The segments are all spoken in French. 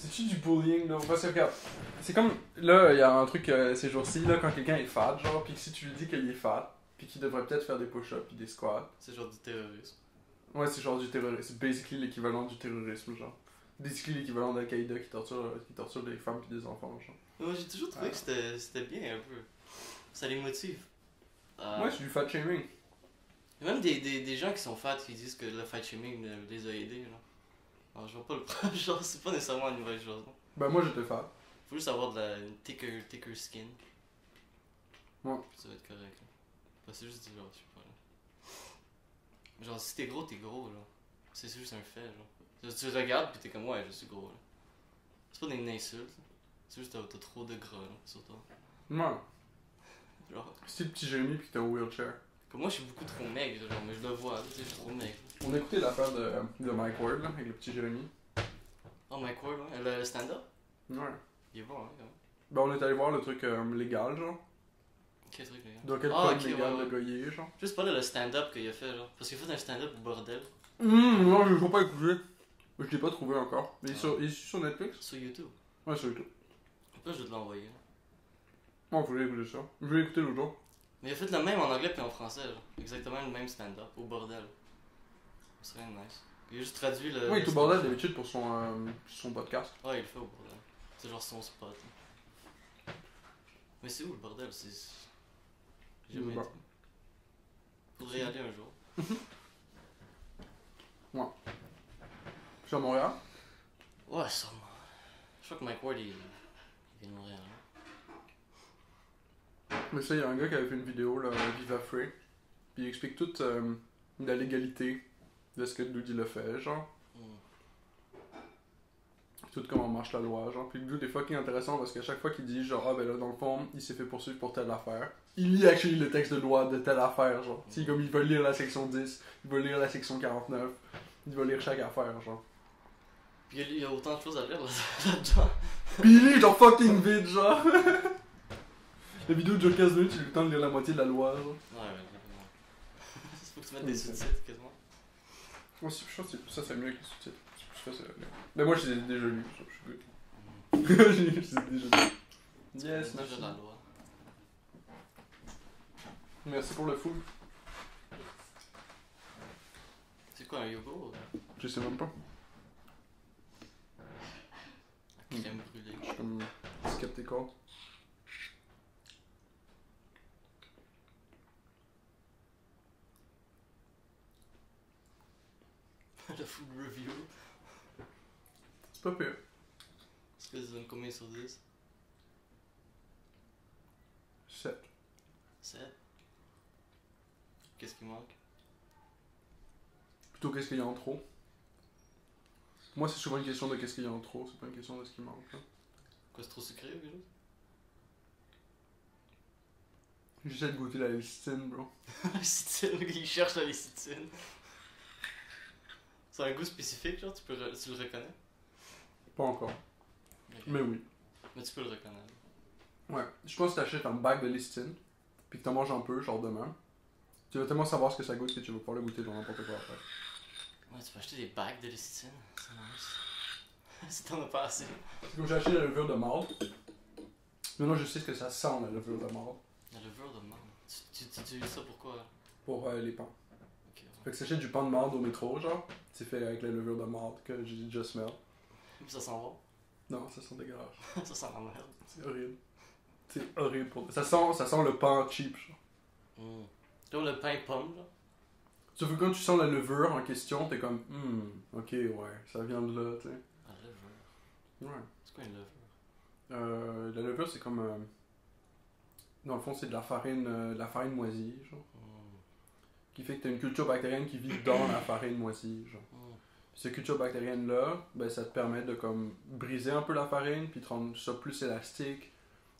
C'est-tu du bullying, là? Parce que regarde, c'est comme, là, il y a un truc ces jours-ci, là, quand quelqu'un est fat, genre, pis que si tu lui dis qu'il est fat, pis qu'il devrait peut-être faire des push-ups pis des squats. C'est genre du terrorisme. Ouais, c'est genre du terrorisme. C'est basically l'équivalent du terrorisme, genre. Basically l'équivalent d'Al-Qaïda qui torture des femmes pis des enfants, genre. Moi, j'ai toujours trouvé que c'était bien un peu. Ça les motive. Ouais, c'est du fat shaming. Il y a même des gens qui sont fat qui disent que le fat shaming les a aidés. Là. Alors, je vois pas le problème. Genre, c'est pas nécessairement une mauvaise chose. Non? Ben, moi, j'étais fat. Faut juste avoir une thicker skin. Ouais. Puis ça va être correct. Là. Bah, c'est juste genre, je sais pas. Là. Genre, si t'es gros, là. C'est juste un fait. Genre. Tu regardes pis t'es comme, ouais, je suis gros. Là. C'est pas une insulte. C'est juste t'as trop de gras là, sur toi. Ouais. Genre. C'est le petit Jérémy pis que t'es au wheelchair. Comme moi, je suis beaucoup trop maigre, genre, mais je le vois, tu sais, je suis trop maigre. On a écouté l'affaire de Mike Ward, là, avec le petit Jérémy. Oh, Mike Ward, ouais. Le stand-up? Ouais. Il est bon, hein, quand même. Ben, on est allé voir le truc légal, genre. Quel truc, les gars? Dans quel Ah, code ok, légal ouais, de goyer, genre. Juste parler le stand-up qu'il a fait, genre. Parce qu'il a fait un stand-up au bordel. Non, je l'ai pas écouté. Je l'ai pas trouvé encore. Il est sur Netflix? Sur YouTube. Ouais, sur YouTube. Après, je vais te l'envoyer. Oh, faut écouter ça. Je vais écouter l'autre jour. Mais il a fait le même en anglais puis en français, genre. Exactement le même stand-up, au bordel. C'est vraiment nice. Il a juste traduit le. Ouais, il est au bordel d'habitude pour son podcast. Ouais, il le fait au bordel. C'est genre son spot. Mais c'est où le bordel? C'est. J'ai jamais Je sais été. Faudrait y aller un jour. Ouais. Sur Montréal? Ouais, sûrement. Je crois que Mike Ward, il vient de Montréal. Mais ça, il y a un gars qui avait fait une vidéo, là, Viva Free. Puis il explique toute la légalité de ce que Doody le fait, genre. Tout comment marche la loi, genre. Puis le Doody est fucking intéressant parce qu'à chaque fois qu'il dit, genre, ah ben là, dans le fond, il s'est fait poursuivre pour telle affaire. Il lit actually le texte de loi de telle affaire, genre. Tu sais, comme il va lire la section 10, il va lire la section 49, il va lire chaque affaire, genre. Puis il y a autant de choses à lire là-dedans. Pis il est genre fucking vite, genre. La vidéo dure 15 minutes, il a eu le temps de lire la moitié de la loi, genre. Ouais, faut que tu mettes des sous-titres quasiment. Moi, je pense que ça, c'est mieux que les sous-titres. C'est plus facile à lire. Mais moi, je les ai déjà lus, je suis good. Je les ai déjà lus. Yes, C'est merci. déjà la loi. Merci pour le food. C'est quoi un yogourt? Je sais même pas. La crème brûlée. Je suis comme skeptical. Le food review. C'est pas pire. Est-ce que ça donne combien sur 10? 7. 7. Qu'est-ce qui manque? Plutôt qu'est-ce qu'il y a en trop. Moi, c'est souvent une question de qu'est-ce qu'il y a en trop, c'est pas une question de ce qui manque. Là. Quoi, c'est trop sucré ou quelque chose? J'essaie de goûter la lécithine, bro. Lécithine, il cherche la lécithine. C'est un goût spécifique, genre, tu le reconnais? Pas encore. Okay. Mais oui. Mais tu peux le reconnaître. Ouais. Je pense que t'achètes un bac de lécithine, puis que t'en manges un peu, genre demain. Tu vas tellement savoir ce que ça goûte que tu vas pouvoir le goûter dans n'importe quoi après. Ouais, tu peux acheter des bacs de lécithine. C'est nice. Si t'en as pas assez. C'est comme j'ai acheté la levure de marde. Maintenant, je sais ce que ça sent, la levure de marde. La levure de marde. Tu utilises ça pourquoi? Là? Pour les pains. Ok. Fait que si t'achètes du pain de marde au métro, genre, c'est fait avec la levure de marde que j'ai déjà smell. Puis ça sent bon. Non, ça sent dégueulasse. Ça sent la merde. C'est horrible. C'est horrible pour... Ça sent le pain cheap, genre. Comme le pain pomme, là. Sauf que quand tu sens la levure en question, t'es comme, ok, ouais, ça vient de là, tu sais. La levure. Ouais. C'est quoi une levure? La levure, c'est comme... dans le fond, c'est de la farine moisie, genre. Qui fait que t'as une culture bactérienne qui vit dans la farine moisie, genre. Puis cette culture bactérienne-là, ben, ça te permet de comme briser un peu la farine, puis de rendre ça plus élastique,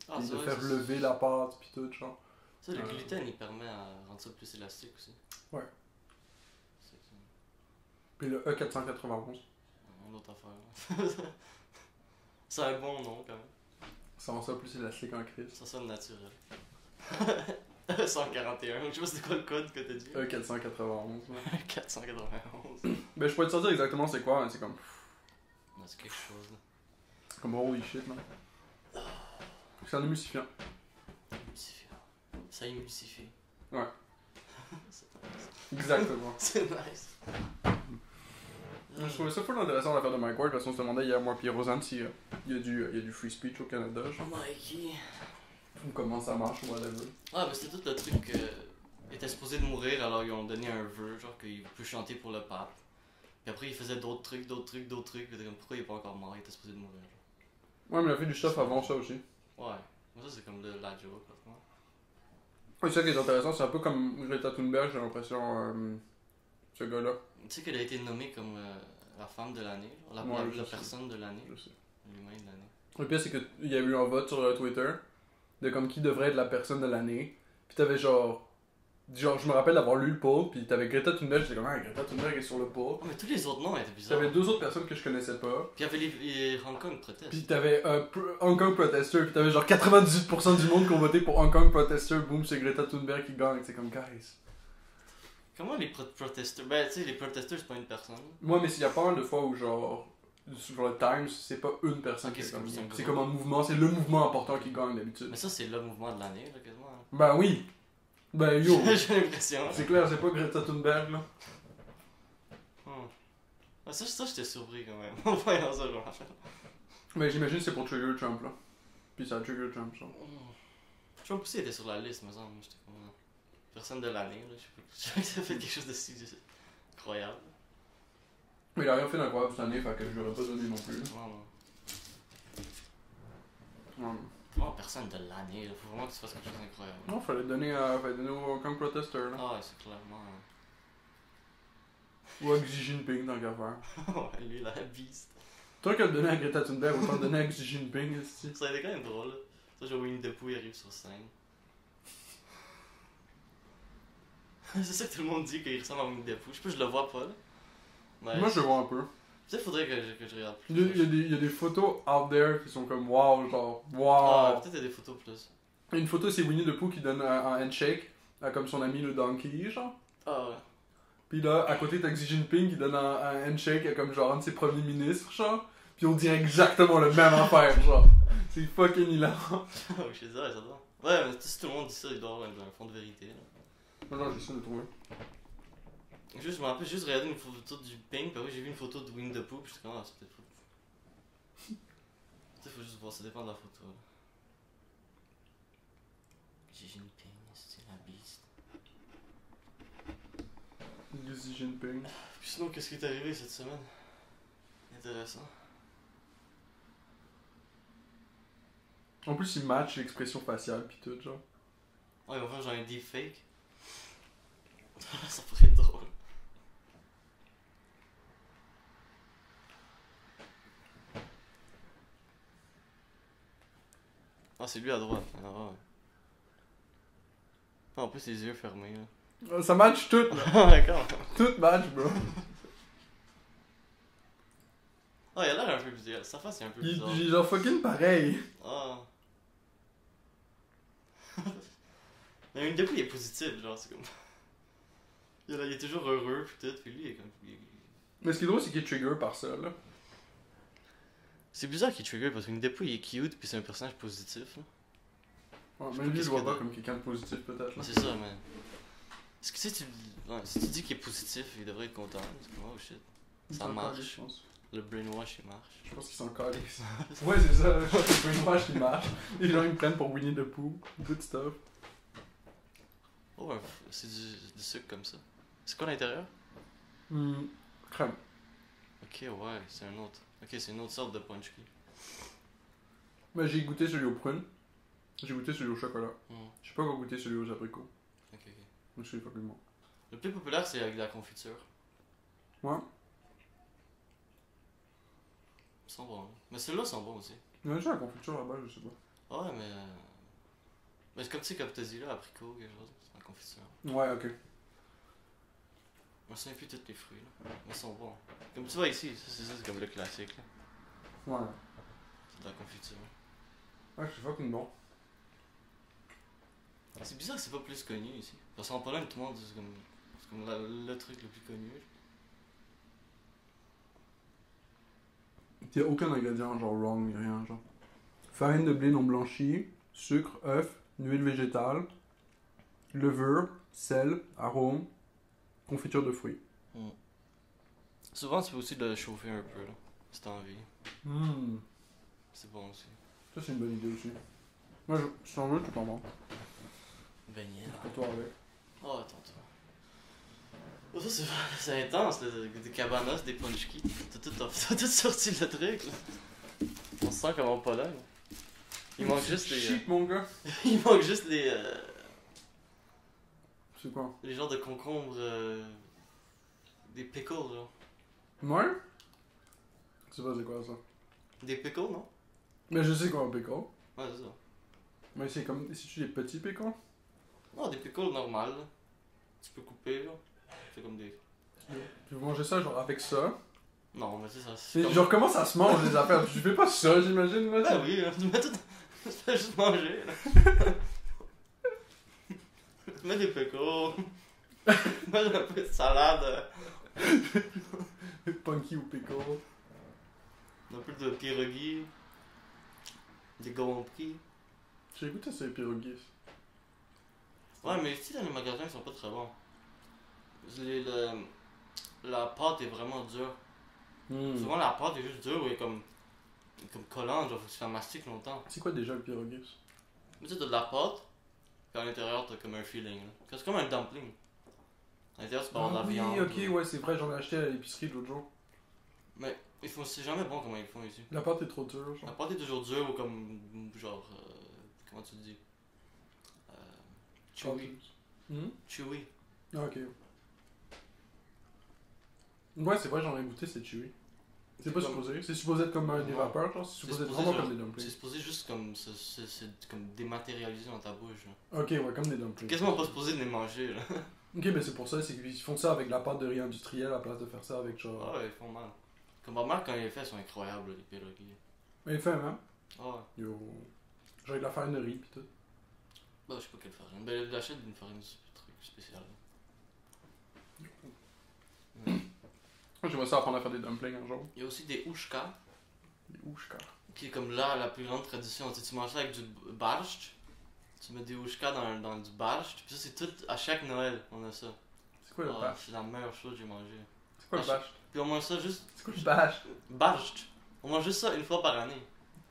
puis de faire lever la pâte, puis tout, genre. Ça, le gluten, il permet à rendre ça plus élastique aussi. Ouais. Puis le E491. Une autre affaire. C'est un bon nom, quand même. Ça rend ça plus élastique en crise. Ça sonne naturel. 141, je sais pas c'est quoi le code que t'as dit. E491, ouais. 491. Ben, je pourrais te dire exactement c'est quoi, hein, c'est comme... Non, c'est quelque chose, là. comme holy shit, man. C'est un émulsifiant. Émulsifiant. Ça émulsifie. Ouais. C'est nice. Exactement. C'est nice. Je trouvais ça full intéressant l'affaire de Mike Ward parce qu'on se demandait hier, moi puis Rosanne, si il y a du free speech au Canada, genre. Mikey. Ou comment ça marche ou whatever. Ah, mais c'était tout le truc il était supposé de mourir, alors ils ont donné un vœu, genre qu'il peut chanter pour le pape. Puis après, il faisait d'autres trucs. Puis t'es comme, pourquoi il est pas encore mort? Il était supposé de mourir, genre. Ouais, mais il a fait du stuff avant ça aussi. Ouais. Mais ça, c'est comme la joke, pratiquement. Ouais, c'est ça qui est intéressant, c'est un peu comme Greta Thunberg, j'ai l'impression, ce gars-là. Tu sais qu'elle a été nommée comme la femme de l'année, la personne de l'année, Je sais. l'humain de l'année. Le pire, c'est qu'il y a eu un vote sur Twitter de comme qui devrait être la personne de l'année. Puis t'avais genre, je me rappelle d'avoir lu le poll, puis t'avais Greta Thunberg, j'étais comme, ah, Greta Thunberg est sur le poll. Oh, mais tous les autres noms étaient bizarres. T'avais deux autres personnes que je connaissais pas. Puis il y avait les Hong Kong protestes. Puis t'avais Hong Kong Protester, puis t'avais genre 98% du monde qui ont voté pour Hong Kong Protester, boum, c'est Greta Thunberg qui gagne, c'est comme, guys. Comment les protesteurs? Ben, tu sais, les protesteurs, c'est pas une personne. Moi, mais il y a pas mal de fois où, genre, sur le Times, c'est pas une personne Ok, qui c'est gagne. comme ça. C'est comme un mouvement, c'est le mouvement important qui gagne d'habitude. Mais ça, c'est le mouvement de l'année, là, quasiment. Hein. Ben oui! Ben yo! J'ai l'impression. C'est clair, c'est pas Greta Thunberg, là. Ouais, ça j'étais surpris quand même. En voyant ça, je me rappelle. Ben j'imagine que c'est pour trigger Trump, là. Puis ça trigger Trump, ça. Trump aussi était sur la liste, me semble. J'étais comme. Personne de l'année, là. Je sais pas que ça fait quelque chose de si incroyable. Mais il a rien fait d'incroyable cette année, fait que je lui aurais pas donné non plus. Non. Non, personne de l'année, là. Faut vraiment que tu fasses quelque chose d'incroyable. Non, fallait donner au Hong Kong Protester, là. Ah, ouais, c'est clairement. Ou à Xi Jinping, tant qu'à faire. Ouais, lui, la beast. Toi qu'à le donner à Greta Thunberg, autant le donner à Xi Jinping, est-ce Ça a été quand même drôle, là. Ça, genre Winnie the Pooh, il arrive sur scène. C'est ça que tout le monde dit qu'il ressemble à Winnie the Pooh. Je sais pas, je le vois pas, là. Mais Moi, je le vois un peu. peut-être faudrait que je regarde plus. Il y a des photos out there qui sont comme wow, genre Ah, wow. peut-être il y a des photos plus. Une photo, c'est Winnie the Pooh qui donne un handshake à comme son ami le donkey, genre. Ah, ouais. Puis là, à côté, t'as Xi Jinping qui donne un handshake à comme genre un de ses premiers ministres, genre. Puis on dit exactement le même affaire, genre. C'est fucking hilarant. Oh, je sais ça, ça doit. Ouais, mais si tout le monde dit ça, il doit avoir un fond de vérité, là. Non, j'essaie de trouver. Juste, je me rappelle juste regarder une photo du Ping, puis après j'ai vu une photo de Winnie the Pooh, puis j'étais comme, ah, c'est peut-être fou. Tu sais, faut juste voir, ça dépend de la photo, là. Xi Jinping, c'est la beast. Xi Jinping. Puis sinon, qu'est-ce qui est arrivé cette semaine? Intéressant. En plus, il match l'expression faciale pis tout, genre. Oh, ils vont faire genre un deepfake. Ça pourrait être drôle. Ah, c'est lui à droite. Ah, ouais. Ah, en plus, les yeux fermés, là. Ça match tout, là. Ah, d'accord. Tout match, bro. Ah, il a l'air un peu bizarre. Sa face est un peu bizarre. Il est genre fucking pareil. Ah. Mais une depuis il est positif, genre, c'est comme. Il est toujours heureux, pis tout, pis lui, il est comme. Mais ce qui est drôle, c'est qu'il est trigger par ça, là. C'est bizarre qu'il trigger parce qu'une depuis il est cute, pis c'est un personnage positif, là. Ouais, Je sais mais pas lui, je qu'est-ce vois que pas de- comme quelqu'un de positif, peut-être. là. C'est ça, mais. Est-ce que si tu dis qu'il est positif, il devrait être content. Parce que, oh shit. Il Ça s'en marche. calisse, je pense. Le brainwash, il marche. Je pense qu'il s'en calisse. Ouais, c'est ça. Je pense que c'est une vache qui marche. Les gens, ils me prennent pour Winnie the Pooh. Good stuff. Oh, c'est du sucre comme ça. C'est quoi l'intérieur? Crème. Ok, ouais, c'est un autre. Ok, c'est une autre sorte de punch cake. Mais j'ai goûté celui au prune. J'ai goûté celui au chocolat. Hmm. Je sais pas quoi goûter celui aux abricots. Ok, ok. Mais je suis fucking bon. Le plus populaire, c'est avec de la confiture. Ouais. Ils sont bons. Hein. Mais ceux-là sont bons aussi. Il y en a déjà la confiture là-bas, je sais pas. Ouais, mais. Mais c'est comme tu sais, comme t'as dit là, apricot, quelque chose. C'est la confiture. Ouais, ok. Je me souviens plus tous les fruits là. Mais ils sont bons. Comme tu vois ici, c'est comme le classique là. Ouais. C'est de la confiture. Ouais, je suis fucking bon. C'est bizarre que c'est pas plus connu ici. Parce qu'en Pologne, tout le monde, c'est comme le truc le plus connu. Il n'y a aucun ingrédient, genre wrong, ni rien, genre. Farine de blé non blanchie, sucre, œuf, huile végétale, levure, sel, arôme, confiture de fruits. Souvent, tu peux aussi le chauffer un peu, là, si t'as envie. C'est bon aussi. Ça, c'est une bonne idée aussi. Moi, si t'en veux, tu t'en vends. Beignet, là. Pour toi avec. Oh, attends, toi. Oh, ça, c'est intense, là. Des cabanas, des punchkis. T'as tout sorti le truc, là. On se sent comme en Pologne. Il manque juste les. Cheap, mon gars. Il manque juste les. C'est quoi? Les genres de concombres. Des pickles, genre. Ouais? Je sais pas c'est quoi ça. Des pickles, non? Mais je sais quoi un pickle. Ouais, c'est ça. Mais c'est comme. Si tu des petits pickles? Non, des pickles normales, là. Tu peux couper, là. C'est comme des. Tu veux manger ça genre avec ça? Non, mais c'est ça. C'est genre comment ça se mange les affaires? Tu fais pas ça, j'imagine, là? Ben oui, tu mets tout. Tu fais juste manger, là. Tu mets des pickles. Mets un peu de salade. Punky ou pickle. Un peu de pierogi. Des gompris. J'ai goûté ces pierogies. Ouais, mais ici, dans les magasins, ils sont pas très bons. La pâte est vraiment dure. Souvent, la pâte est juste dure et comme collante, genre, faut que tu la mastiques longtemps. C'est quoi déjà le pierogies? Mais tu sais, t'as de la pâte, puis à l'intérieur, t'as comme un feeling. Là. C'est comme un dumpling. À l'intérieur, tu peux avoir de la Oui, viande. ok, ouais, c'est vrai, j'en ai acheté à l'épicerie l'autre jour. Mais c'est jamais bon comment ils font ici. La pâte est trop dure, La genre. pâte est toujours dure ou comme, genre, comment tu dis? Chewy. Chewy. Ah, ok. Ouais, c'est vrai, j'en ai goûté, c'est chewy. C'est pas comme- supposé. C'est supposé être comme des Non. vapeurs, genre. C'est supposé être supposé, vraiment genre, comme des C'est dumplings. supposé juste comme, c'est comme dématérialisé dans ta bouche. Là. Ok, ouais, comme des dumplings. Quasiment pas supposé de les manger, là. Ok, mais c'est pour ça, c'est qu'ils font ça avec la pâte de riz industrielle à la place de faire ça avec genre. Ah ouais, ils font mal. Comme ma mère, quand elle les fait, elles sont incroyables, là, les pierogies. Mais il fait, hein? Ah ouais. Yo. Genre avec la farine de riz pis tout. Bah, je sais pas quelle farine. Ben, elle achète une farine truc spécial. Moi, j'aimerais ça apprendre à faire des dumplings un jour. Il y a aussi des oushka, Des oushka. qui est comme là la plus grande tradition. Tu sais, tu manges ça avec du barst. Tu mets des oushka dans du barst. Puis ça, c'est tout. À chaque Noël, on a ça. C'est quoi le Ah, bâche? c'est la meilleure chose que j'ai mangée. C'est quoi le bâche? Puis on mange ça juste. C'est quoi le bâche? Barst. On mange juste ça une fois par année.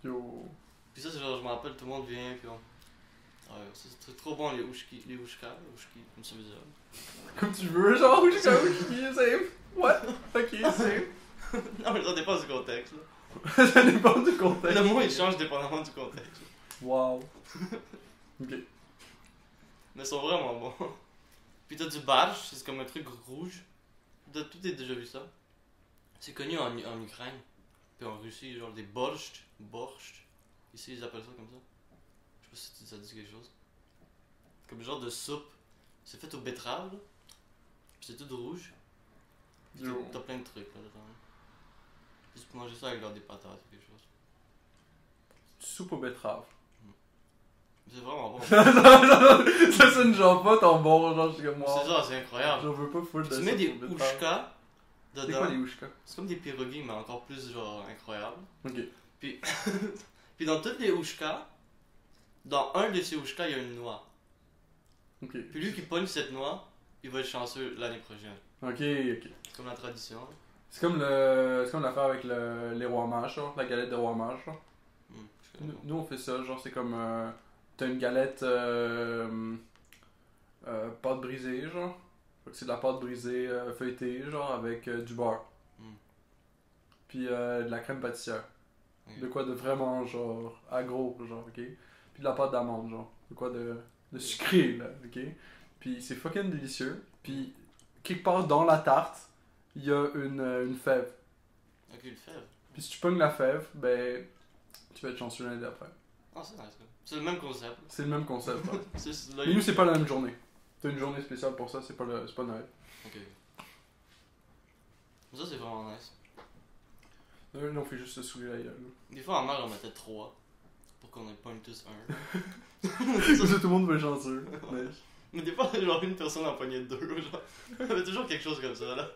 Yo. Puis ça, c'est genre, je me rappelle, tout le monde vient. Puis on. Ah ouais, c'est trop bon les oushka, comme ça veut dire. Comme tu veux, genre, oushka, safe. What? Ok, safe. Non, mais ça dépend du contexte. Là. Ça dépend du contexte. Le mot il change dépendamment du contexte. Wow. Ok. Mais ils sont vraiment bons. Puis t'as du barsh, c'est comme un truc rouge. T'as tout déjà vu ça. C'est connu en Ukraine. Puis en Russie, genre des borscht. Ici, ils appellent ça comme ça. Je sais pas si ça dit quelque chose. Comme un genre de soupe. C'est fait aux betteraves. Là. Puis c'est tout rouge. Puis Yo. t'as plein de trucs là dedans. Puis tu peux manger ça avec genre des patates ou quelque chose. Soupe aux betteraves. C'est vraiment bon. Ça sonne genre pas ton bon, genre, je suis comme moi. C'est genre, c'est incroyable. J'en veux pas full de Tu mets soupe des aux betteraves. oushka dedans. C'est quoi les oushka? C'est comme des pierogies, mais encore plus genre incroyable. Ok. Puis dans toutes les oushka, dans un de ces oushka, il y a une noix. Ok. Puis lui qui pogne cette noix, il va être chanceux l'année prochaine. Ok, ok. C'est comme la tradition. C'est comme l'affaire avec les rois mages, genre, la galette de rois mages, genre. Je connais pas. Nous on fait ça, genre c'est comme t'as une galette pâte brisée, genre. Fait que c'est de la pâte brisée feuilletée, genre avec du beurre. Puis de la crème pâtissière. Ok. De quoi de vraiment genre agro, genre, ok. Puis de la pâte d'amande, genre. De quoi de sucré, là, ok. Puis c'est fucking délicieux. Puis quelque part dans la tarte, il y a une fève. Ok, une fève. Puis si tu pognes la fève, ben tu vas être chanceux l'année d'après. Ah, c'est nice. Ça. C'est le même concept. C'est le même concept. Hein. Là, Mais nous, c'est pas la même journée. T'as une journée spéciale pour ça, c'est pas Noël. Ok. Ça, c'est vraiment nice. Là, on fait juste se saouler la gueule. Des fois, ma mère en mettait 3 pour qu'on ait pas tous un. Ça, tout le monde veut chanceux. Mais... Mais des fois, genre une personne en pognait 2, genre. Il y avait toujours quelque chose comme ça, là.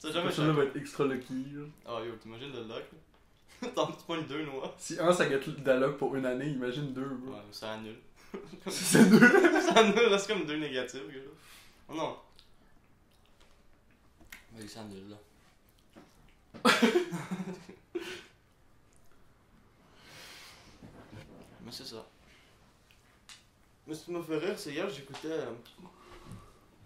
Ça a jamais Celui-là changé. va être extra lucky. Là. Ah yo, t'imagines le luck là? T'en tu pognes 2 noix. Si un, ça gâte d'alloc pour une année, imagine deux. Ouais, Bro. mais ça annule. C'est deux. Ça annule, là, c'est comme 2 négatifs, gars. Oh non. Mais ça annule là. Mais c'est ça. Mais ce qui m'a fait rire, c'est hier j'écoutais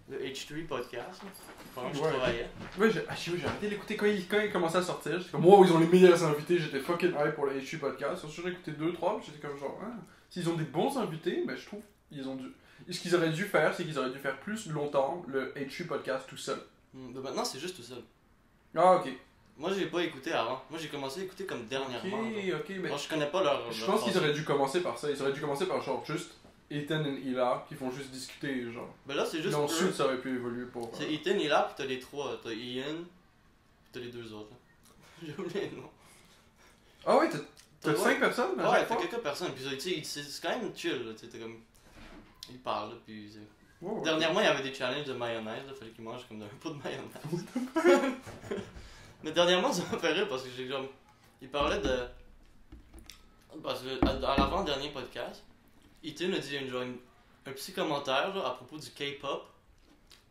le H3 podcast là, pendant que je Ouais. travaillais. Ouais, j'ai arrêté de l'écouter quand il commençait à sortir. J'étais comme, wow, ils ont les meilleurs invités. J'étais fucking hype pour le HU podcast. Ensuite, j'ai écouté 2-3. J'étais comme, genre, ah, s'ils ont des bons invités, mais je trouve ils ont dû. Et ce qu'ils auraient dû faire, c'est qu'ils auraient dû faire plus longtemps le HU podcast tout seul. Ben maintenant c'est juste tout seul. Ah, ok. Moi j'ai pas écouté avant. Moi j'ai commencé à écouter comme dernièrement. genre. Ok, mais. Moi je connais pas leur. Je leur pense qu'ils passé. auraient dû commencer par ça. Ils auraient dû commencer par genre juste Ethan et Hila qui font juste discuter, genre. Ben là c'est Et juste. ensuite, eux. ça aurait pu évoluer pour. C'est Ethan et là, pis t'as les trois. T'as Ian, pis t'as les deux autres. là. J'ai oublié le nom. Ah, ouais, t'as Ouais. 5 personnes à Ouais, chaque t'as fois? quelques personnes. Puis tu sais, c'est quand même chill. Là, tu sais, t'es comme. Ils parlent, là, puis. Ouais, ouais. Dernièrement, il y avait des challenges de mayonnaise. Il fallait qu'ils mangent comme un pot de mayonnaise. Mais dernièrement, ça m'a fait rire parce que j'ai comme. Ils parlaient de. Parce que à l'avant-dernier podcast, Ethan a dit un petit commentaire genre, à propos du K-pop.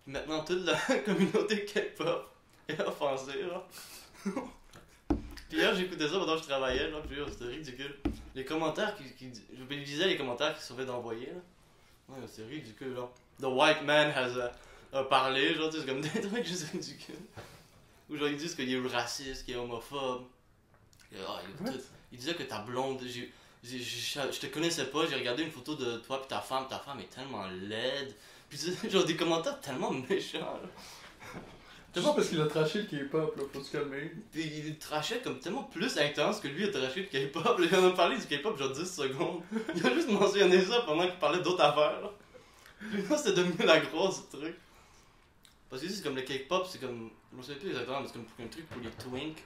Puis maintenant, toute la communauté K-pop est offensée. Genre. Puis hier, j'écoutais ça pendant que je travaillais. Là, puis c'était ridicule. Les commentaires je lisais les commentaires qu'ils se faisaient d'envoyer. Là. Ouais, c'est ridicule. Là. The white man a parlé. Genre, tu sais, c'est comme des trucs juste ridicules. Ou genre, ils disent qu'il est raciste, qu'il est homophobe. Il disait que ta blonde. Je te connaissais pas, j'ai regardé une photo de toi pis ta femme est tellement laide. Puis genre des commentaires tellement méchants. Là. Tellement parce qu'il a trashé le K-pop, là, faut se calmer. Puis il trashait comme tellement plus intense que lui a trashé le K-pop. Il en a parlé du K-pop genre 10 secondes. Il a juste mentionné ça pendant qu'il parlait d'autres affaires. Là. Puis là, c'était devenu la grosse truc. Parce que c'est comme le K-pop, c'est comme. Je me souviens plus exactement, mais c'est comme un truc pour les twinks.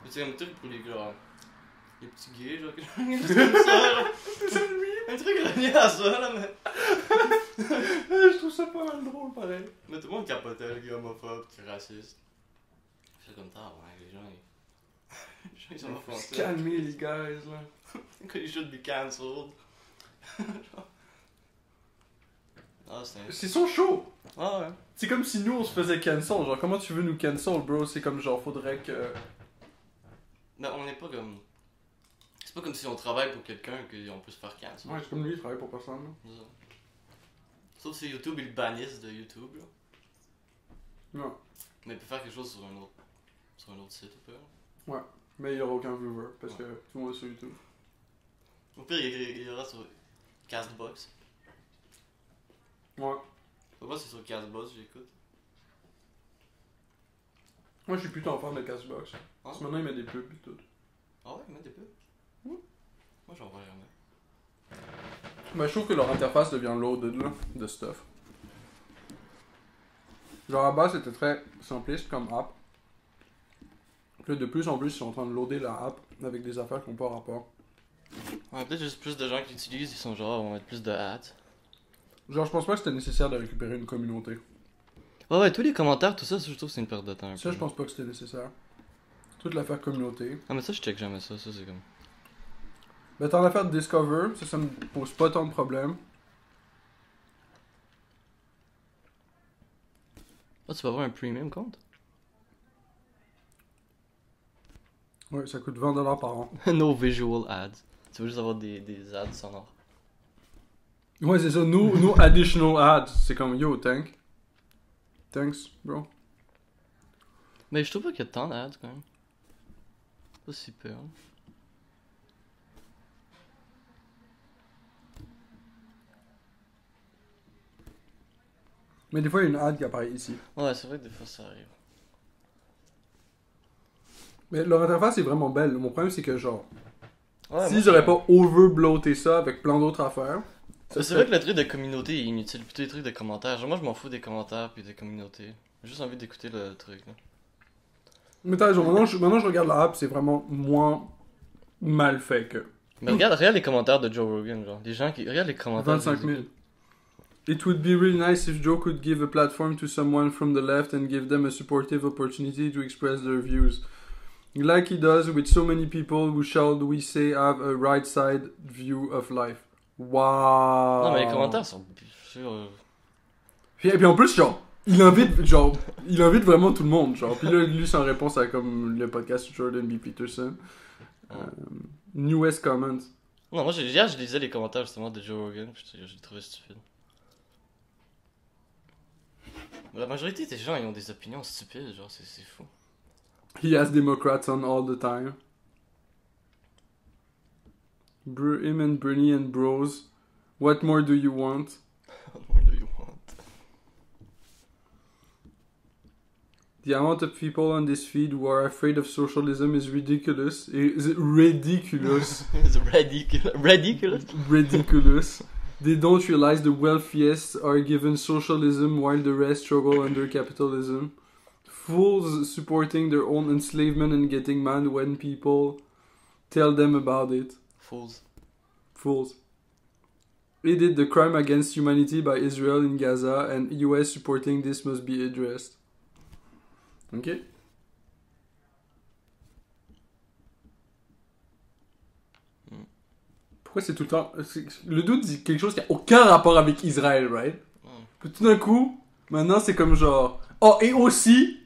C'est comme un truc pour les gars. Les petits gays, genre. Quelque chose comme ça, là. Un truc relié à ça, là, mais. Je trouve ça pas mal drôle, pareil. Mais tout le monde capotait, le gars homophobe, qui est raciste. C'est comme ça, ouais, les gens, ils sont Faut se offensés. calmer, les guys, là. You should be cancelled. Ah, c'est un. C'est son show! Ah, ouais. C'est comme si nous on se faisait cancel. Genre, comment tu veux nous cancel, bro? C'est comme genre, faudrait que. Mais on n'est pas comme. C'est pas comme si on travaille pour quelqu'un qu'on peut se faire cancel. Ouais, c'est comme lui, il travaille pour personne, là. C'est ça. Sauf si YouTube, ils le bannissent de YouTube, là. Non. Mais il peut faire quelque chose sur un autre site, ou pas. Mais il y aura aucun viewer parce que tout le monde est sur YouTube. Au pire, il y aura sur Castbox. Ouais. Moi, c'est sur Castbox, j'écoute. Moi, je suis plutôt en fan de Cashbox. Ah. Parce que maintenant, il met des pubs et tout. Ah ouais, il met des pubs. Moi, j'en vois jamais. Mais je trouve que leur interface devient loaded, là, de stuff. Genre, à la base, c'était très simpliste comme app. Puis là, de plus en plus, ils sont en train de loader la app avec des affaires qui n'ont pas rapport. Ouais, peut-être juste plus de gens qui l'utilisent, ils sont genre, on va mettre plus de ads. Genre, je pense pas que c'était nécessaire de récupérer une communauté. Ouais, tous les commentaires, tout ça, je trouve que c'est une perte de temps. un Ça, peu. je pense pas que c'était nécessaire. Toute l'affaire communauté. Ah, mais ça, je check jamais ça c'est comme. Ben, t'en as fait de Discover, ça me pose pas tant de problèmes. Ah, tu vas avoir un premium compte? Ouais, ça coûte 20$ par an. No visual ads. Tu veux juste avoir des ads sonores. Ouais, c'est ça, no additional ads. C'est comme, yo, thanks, bro. Mais je trouve pas qu'il y a tant d'ads quand même. Pas si peu. Hein. Mais des fois, il y a une ad qui apparaît ici. Ouais, c'est vrai que des fois ça arrive. Mais leur interface est vraiment belle. Mon problème, c'est que, genre, Ouais, s'ils auraient pas overbloaté ça avec plein d'autres affaires. C'est vrai que le truc de communauté est inutile, plutôt les trucs de commentaires. Genre, moi je m'en fous des commentaires puis des communautés. J'ai juste envie d'écouter le truc là. Mais t'as raison, maintenant je regarde la app, c'est vraiment moins mal fait que. Mais regarde les commentaires de Joe Rogan, genre. Les gens qui. Regarde les commentaires. 25 000. It would be really nice if Joe could give a platform to someone from the left and give them a supportive opportunity to express their views. Like he does with so many people who, shall we say, have a right side view of life. Wow. Non, mais les commentaires sont. Et puis en plus, genre, il invite vraiment tout le monde, genre. Puis là, lui, c'est en réponse à comme le podcast de Jordan B. Peterson. Newest comments. Non, moi, hier, je lisais les commentaires justement de Joe Rogan, puis j'ai trouvé stupide. La majorité des gens, ils ont des opinions stupides, genre, c'est fou. He has Democrats on all the time. Him and Bernie and bros. What more do you want? What more do you want? The amount of people on this feed who are afraid of socialism is ridiculous. Is it ridiculous? It's ridiculous. Ridiculous. They don't realize the wealthiest are given socialism while the rest struggle under capitalism. Fools supporting their own enslavement and getting mad when people tell them about it. Fools. He did the crime against humanity by Israel in Gaza, and US supporting this must be addressed. Ok. Pourquoi c'est tout le temps... Le doute dit quelque chose qui a aucun rapport avec Israël, right? Puis tout d'un coup, maintenant c'est comme genre... Oh, et aussi...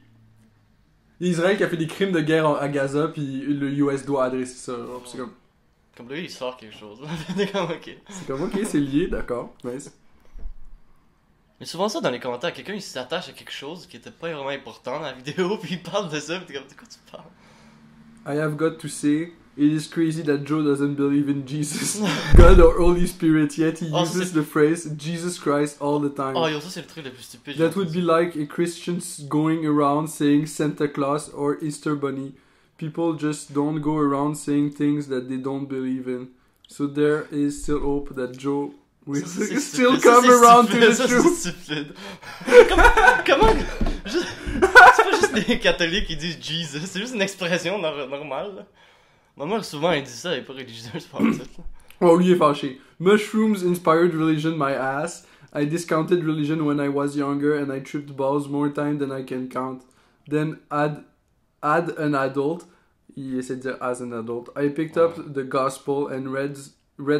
Israël qui a fait des crimes de guerre à Gaza, puis le US doit adresser ça. Genre, c'est comme... Comme là, il sort quelque chose. C'est comme ok. C'est comme ok, c'est lié, d'accord. Nice. Mais souvent ça dans les commentaires, quelqu'un il s'attache à quelque chose qui était pas vraiment important dans la vidéo, puis il parle de ça, puis t'es comme de quoi tu parles? I have got to say, it is crazy that Joe doesn't believe in Jesus, God or Holy Spirit, yet he uses the phrase Jesus Christ all the time. Oh yo, ça c'est le truc le plus stupide. That would be like a Christian going around saying Santa Claus or Easter Bunny. People just don't go around saying things that they don't believe in. So there is still hope that Joe will still come around to the truth. C'est stupide. Comment c'est pas juste des catholiques qui disent Jesus, c'est juste une expression normale. Là. Maman souvent elle dit ça, elle est pas religieuse par ça. Oh, lui est fâché. Mushrooms inspired religion, my ass. I discounted religion when I was younger and I tripped balls more time than I can count. Then add an adult. Il essaie de dire as an adult. I picked up the gospel and read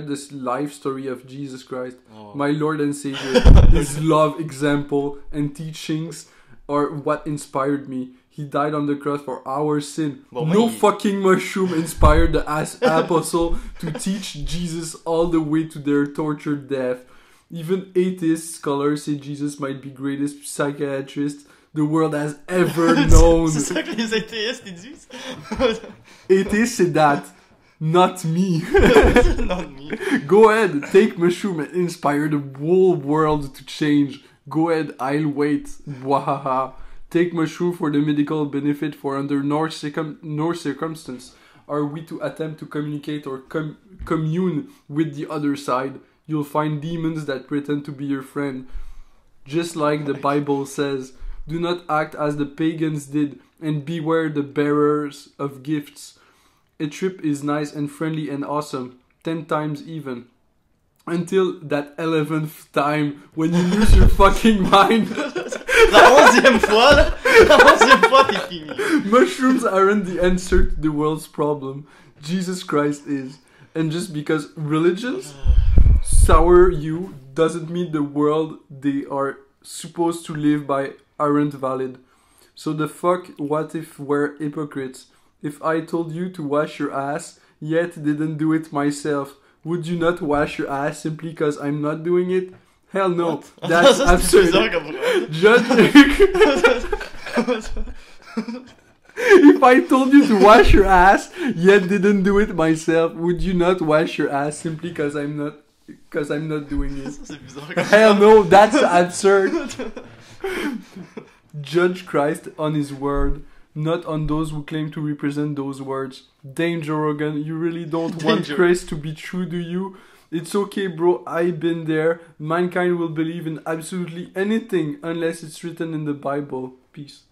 this life story of Jesus Christ, my Lord and Savior. His love, example, and teachings are what inspired me. He died on the cross for our sin. No fucking mushroom inspired the apostle to teach Jesus all the way to their tortured death. Even atheist scholars say Jesus might be greatest psychiatrist the world has ever known. C'est ça que les athéistes ils disent. Atheist c'est that. Not me. Not me. Go ahead, take mushroom and inspire the whole world to change. Go ahead, I'll wait. Wahaha. Take mushroom for the medical benefit, for under no circumstance are we to attempt to communicate or commune with the other side. You'll find demons that pretend to be your friend. Just like the Bible says, do not act as the pagans did, and beware the bearers of gifts. A trip is nice and friendly and awesome, 10 times even. Until that 11th time, when you lose your fucking mind. La 11e fois, là. La 11e fois, t'es fini. Mushrooms aren't the answer to the world's problem. Jesus Christ is. And just because religions sour you doesn't mean the world they are supposed to live by aren't valid. So the fuck, what if we're hypocrites? If I told you to wash your ass, yet didn't do it myself, would you not wash your ass simply because I'm not doing it? Hell no. What? That's absurd. If I told you to wash your ass, yet didn't do it myself, would you not wash your ass simply because I'm not doing it? Hell no, that's absurd. Judge Christ on his word, not on those who claim to represent those words. Danger, Rogan, you really don't want Christ to be true, do you? It's okay, bro, I've been there. Mankind will believe in absolutely anything unless it's written in the Bible. Peace.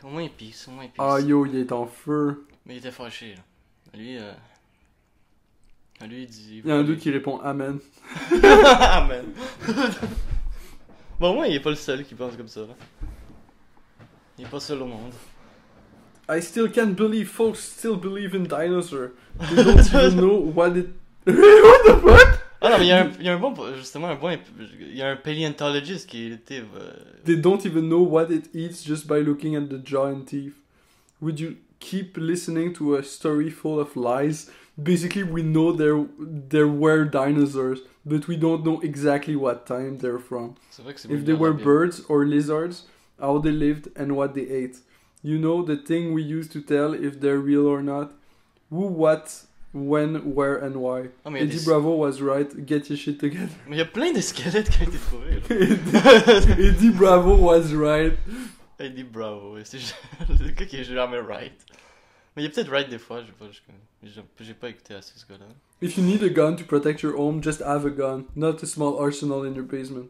Au moins il pisse, Ah yo, il est en feu. Mais il était fâché, là. Lui, Ah, lui, il dit. Il y a un doute qui répond Amen. Amen. Bon, au moins, il est pas le seul qui pense comme ça. Là. Il est pas seul au monde. I still can't believe folks still believe in dinosaurs. They don't even know what it... What the fuck? Ah non, mais il y a un bon. Justement, il y a un paleontologist qui était. They don't even know what it eats just by looking at the jaw and teeth. Would you keep listening to a story full of lies? Basically, we know there were dinosaurs, but we don't know exactly what time they're from. C'est vrai que c'est If they were birds or lizards, how they lived and what they ate. You know, the thing we use to tell if they're real or not. Who, what, when, where and why. Ah, mais il y a Eddie des- Bravo was right, get your shit together. Mais il y a plein de squelettes qui ont été trouvés. Là. Eddie Bravo was right. Eddie Bravo, ouais, c'est le gars qui est jamais right. Mais il est peut-être right des fois, j'ai pas écouté assez ce gars-là. If you need a gun to protect your home, just have a gun, not a small arsenal in your basement.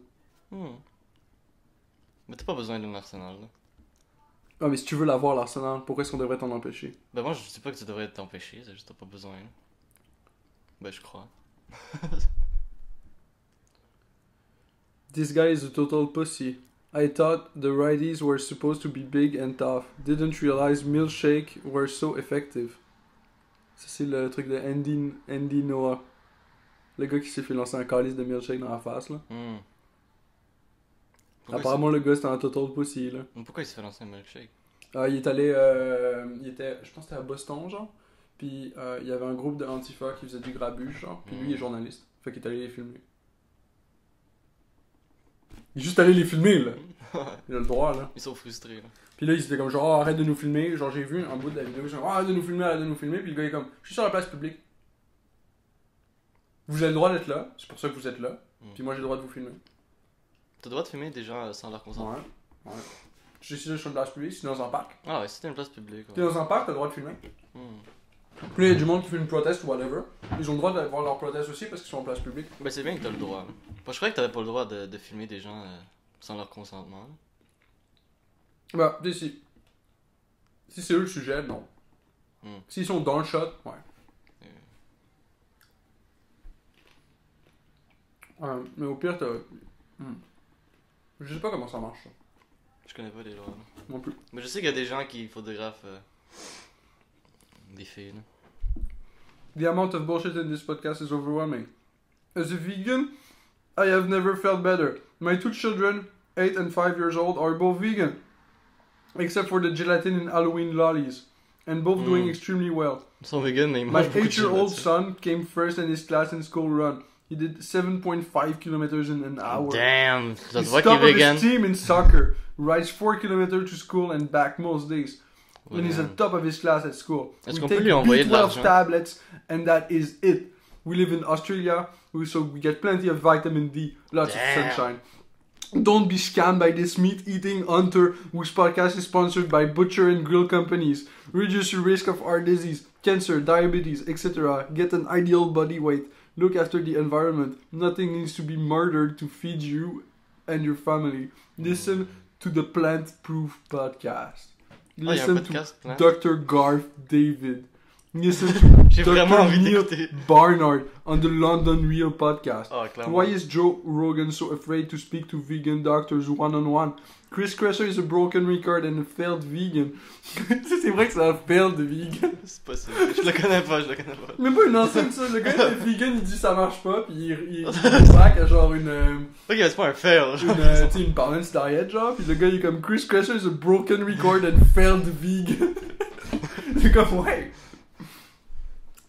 Mais t'as pas besoin d'un arsenal, là. Ah, mais si tu veux l'avoir, l'arsenal, pourquoi est-ce qu'on devrait t'en empêcher? Ben moi, je sais pas que tu devrais t'empêcher, c'est juste t'as pas besoin. Là. Ben je crois. This guy is a total pussy. I thought the righties were supposed to be big and tough. Didn't realize milkshake were so effective. Ça, c'est le truc de Andy Noah. Le gars qui s'est fait lancer un calice de milkshake dans la face, là. Apparemment, le gars, c'était un total pussy, là. Pourquoi il s'est fait lancer un milkshake? Il est allé... je pense que c'était à Boston, genre. Puis, il y avait un groupe de Antifa qui faisait du grabuge, genre. Puis lui, il est journaliste. Fait qu'il est allé les filmer. Il est juste allé les filmer, là. Il a le droit, là. Ils sont frustrés, là. Puis là, ils étaient comme genre, oh, arrête de nous filmer. Genre, j'ai vu un bout de la vidéo, genre, oh, arrête de nous filmer, arrête de nous filmer. Puis le gars est comme, je suis sur la place publique. Vous avez le droit d'être là, c'est pour ça que vous êtes là. Puis moi, j'ai le droit de vous filmer. T'as le droit de filmer des gens sans leur consentement? Ouais. Je suis sur une place publique, c'est dans un parc. Ah ouais, c'était une place publique. Ouais. T'es dans un parc, t'as le droit de filmer. Puis là, il y a du monde qui fait une proteste ou whatever. Ils ont le droit d'avoir leur proteste aussi parce qu'ils sont en place publique. Ben c'est bien que t'as le droit. Moi, je croyais que t'avais pas le droit de filmer des gens sans leur consentement. Bah, si c'est eux le sujet, non. S'ils sont dans le shot, ouais. Mais au pire, t'as... Je sais pas comment ça marche, ça. Je connais pas les lois. Là. Non plus. Mais je sais qu'il y a des gens qui photographent des filles. Là. The amount of bullshit in this podcast is overwhelming. As a vegan, I have never felt better. My two children, 8 and 5 years old, are both vegan. Except for the gelatin in Halloween lollies. And both doing extremely well. Ils sont vegan, mais ils My mangent beaucoup de 8-year-old gelatin. son came first in his class in school run. He did 7.5 kilometers in an hour. Damn, ça He's te voit qu'il est top of vegan. his team in soccer. Rides 4 kilometers to school and back most days. And he's Ouais. at top of his class at school. Est-ce We qu'on peut take lui envoyer de B12 l'argent? tablets and that is it. We live in Australia, so we get plenty of vitamin D, lots Damn. of sunshine. Don't be scammed by this meat-eating hunter whose podcast is sponsored by butcher and grill companies. Reduce your risk of heart disease, cancer, diabetes, etc. Get an ideal body weight. Look after the environment. Nothing needs to be murdered to feed you and your family. Listen to the Plant Proof podcast. il y a un Listen podcast, to hein? Dr. Garth David. Listen J'ai to vraiment Dr. envie Neil d'écouter. Barnard on the London Real podcast. Ah, clairement. Why is Joe Rogan so afraid to speak to vegan doctors one-on-one? Chris Kresser is a broken record and a failed vegan. C'est vrai que c'est un failed vegan. C'est possible. Je le connais pas. Même pas une enseigne ça. Le gars est vegan, il dit ça marche pas, puis il back à genre une Ok, c'est pas un fail. Genre. tu sais, une balanced diet genre, puis le gars il est comme Chris Kresser is a broken record and failed vegan. C'est comme ouais.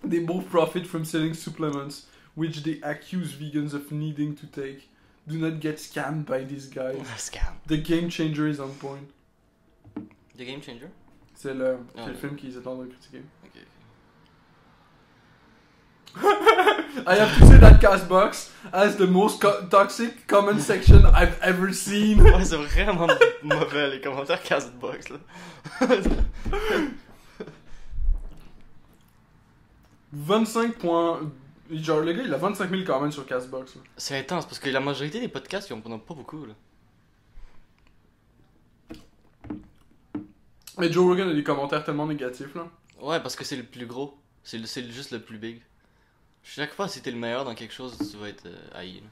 They both profit from selling supplements, which they accuse vegans of needing to take. Do not get scammed by these guys. Scam. The Game Changer is on point. The Game Changer? C'est le ouais. film qu'ils attendent de critiquer. Ok. I have to say that Castbox has the most toxic comment section I've ever seen. Ouais, c'est vraiment mauvais les commentaires Castbox là. 25 points. Genre, le gars, il a 25 000 comments sur Castbox. Là. C'est intense parce que la majorité des podcasts, ils en ont pas beaucoup là. Mais Joe Rogan a des commentaires tellement négatifs, là. Ouais, parce que c'est le plus gros. C'est juste le plus big. Chaque fois, si t'es le meilleur dans quelque chose, tu vas être haï. Là.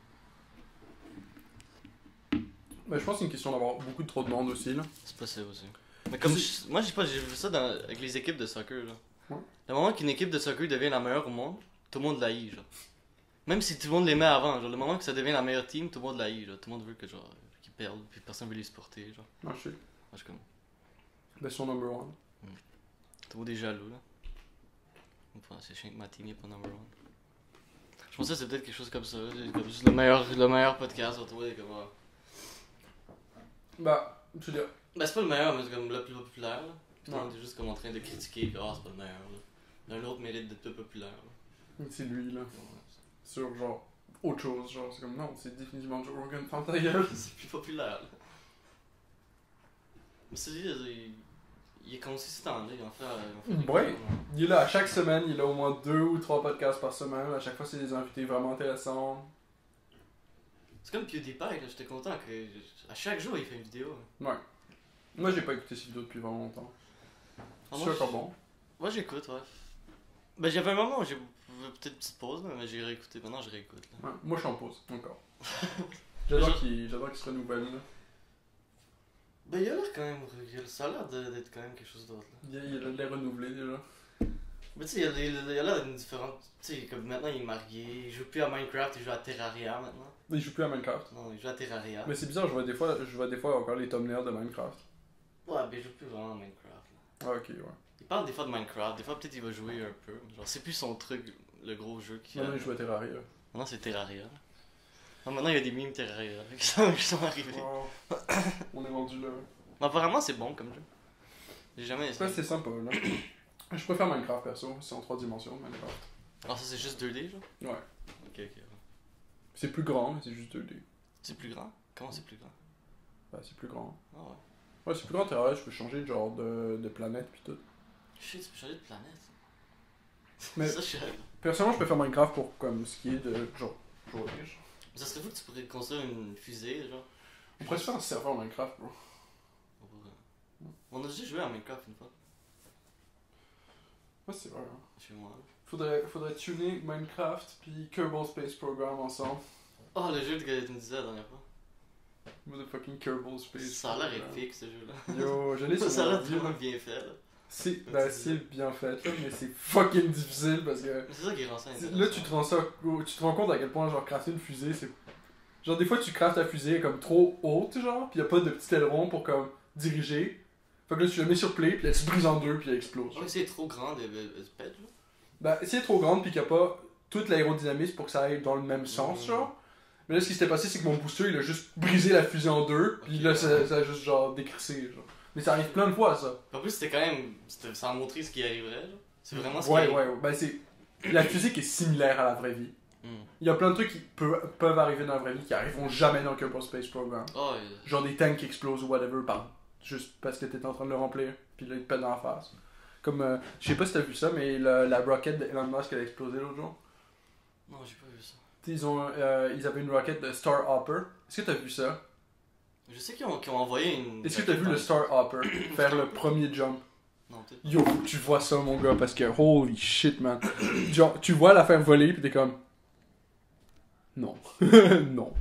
Ben, je pense que c'est une question d'avoir beaucoup trop de monde aussi, là. C'est possible aussi. Mais comme moi, j'ai vu ça avec les équipes de soccer. Là. Ouais. Le moment qu'une équipe de soccer devient la meilleure au monde, tout le monde l'haït, genre. Même si tout le monde l'aimait avant, genre, le moment que ça devient la meilleure team, tout le monde l'haït, genre. Tout le monde veut que, genre, qu'ils perdent, puis personne veut les supporter, genre. Non, je sais. Moi, je suis comme. Ben, c'est son number one. Tout le monde est jaloux, là. Enfin, c'est chiant que ma team n'est pas number one. Je pense que c'est peut-être quelque chose comme ça, là. C'est comme juste le meilleur podcast, on trouve comme. Bah, je veux dire. Ben, c'est pas le meilleur, mais c'est comme le plus populaire, là. Puis Ouais. on est juste comme en train de critiquer que, c'est pas le meilleur, là. L'un autre mérite d'être plus populaire, là. C'est lui, là. Ouais. Sur, genre, autre chose. Genre, c'est comme, non, c'est définitivement Joe Rogan. Ferme ta gueule. C'est plus populaire, là. Mais c'est lui, il est consistant, là. Il en fait des Ouais. bons, là. Il est là à chaque semaine. Il a au moins 2 ou 3 podcasts par semaine. À chaque fois, c'est des invités vraiment intéressants. C'est comme PewDiePie, là. J'étais content que. À chaque jour, il fait une vidéo. Là. Ouais. Moi, j'ai pas écouté ces vidéos depuis vraiment longtemps. Ah, C'est moi, sûr que bon. Moi, j'écoute, ouais. Ben, j'avais un moment où j'ai peut-être une petite pause, là, mais j'ai réécouté. Maintenant, je réécoute, là. Ouais. Moi, je suis en pause, encore. J'adore qu'il se renouvelle, là. Ben, il a l'air quand même. Ça a l'air d'être quand même quelque chose d'autre, là. Il a l'air renouvelé, déjà. Mais tu sais, il a l'air d'une différente. Tu sais, comme maintenant, il est marié. Il joue plus à Minecraft, il joue à Terraria maintenant. Il joue plus à Minecraft. Non, il joue à Terraria. Mais c'est bizarre, je vois des fois encore les thumbnails de Minecraft. Ouais, mais il joue plus vraiment à Minecraft, là. Ah, ok, ouais. Il parle des fois de Minecraft, des fois peut-être il va jouer un peu. Genre, c'est plus son truc, le gros jeu qu'il a. Maintenant, il joue à Terraria. Maintenant, c'est Terraria. Non, maintenant, il y a des memes Terraria là, qui sont arrivés. Wow. On est rendu là. Mais apparemment, c'est bon comme jeu. J'ai jamais Ouais, essayé. c'est sympa, là. Je préfère Minecraft, perso. C'est en 3 dimensions, Minecraft. Alors, ça, c'est juste 2D, genre Ouais. Ok, ok. C'est plus grand, mais c'est juste 2D. C'est plus grand Comment c'est plus grand Bah, c'est plus grand. Ah ouais. Ouais, c'est plus grand Terraria, je peux changer de genre de planète pis tout. Shit, tu peux changer de planète. Mais Ça, je savais pas. personnellement, je préfère Minecraft pour comme ce qui est de genre jouer. Genre. Ça serait fou que tu pourrais construire une fusée, genre. On pourrait se faire un serveur Minecraft, bro. On a déjà joué à Minecraft une fois, Ouais, c'est vrai. Hein. chez moi. Faudrait tuner Minecraft puis Kerbal Space Program ensemble. Oh, le jeu que tu me disais la dernière fois. Motherfucking Kerbal Space Ça a l'air Program. épique, ce jeu-là. Yo, je l'ai sur Ça a mon l'air ordi, vraiment là. bien fait, là. C'est bien fait, là, mais c'est fucking difficile parce que. Mais c'est ça qui rend ça intéressant. Là, tu te rends compte à quel point, genre, crafter une fusée, c'est. Genre, des fois, tu craftes ta fusée comme trop haute, genre, pis y'a pas de petit aileron pour, comme, diriger. Fait que là, tu la mets sur play, pis là, tu brises en deux, pis elle explose. Ouais, c'est trop grand de pet, là. Bah, si elle est trop grande, pis qu'il y a pas toute l'aérodynamisme pour que ça aille dans le même sens, genre. Mais là, ce qui s'était passé, c'est que mon booster, il a juste brisé la fusée en deux, pis Ok, là, ouais. ça a juste, genre, décrissé, genre. Mais ça arrive plein de fois, ça. En plus, c'était quand même. Ça a montré ce qui arriverait, là. C'est vraiment ce qui Ouais, arrive. ouais, ouais. Ben, c'est. La physique est similaire à la vraie vie. Hmm. Il y a plein de trucs qui peuvent arriver dans la vraie vie qui arriveront jamais dans le Kerbal Space Program. Oh, Genre des tanks qui explosent ou whatever, juste parce que t'es en train de le remplir, puis là, ils te pètent dans la face. Comme, je sais pas si t'as vu ça, mais la rocket d'Elon Musk, elle a explosé l'autre jour. non, j'ai pas vu ça. T'sais, ils avaient une rocket de Star Hopper. Est-ce que t'as vu ça? Je sais qu'ils ont envoyé une. Est-ce que t'as vu le Star Hopper faire le premier jump? Non, peut-être. Yo, faut que tu vois ça, mon gars, parce que holy shit, man. Genre, tu vois la faire voler, pis t'es comme. Non. Non.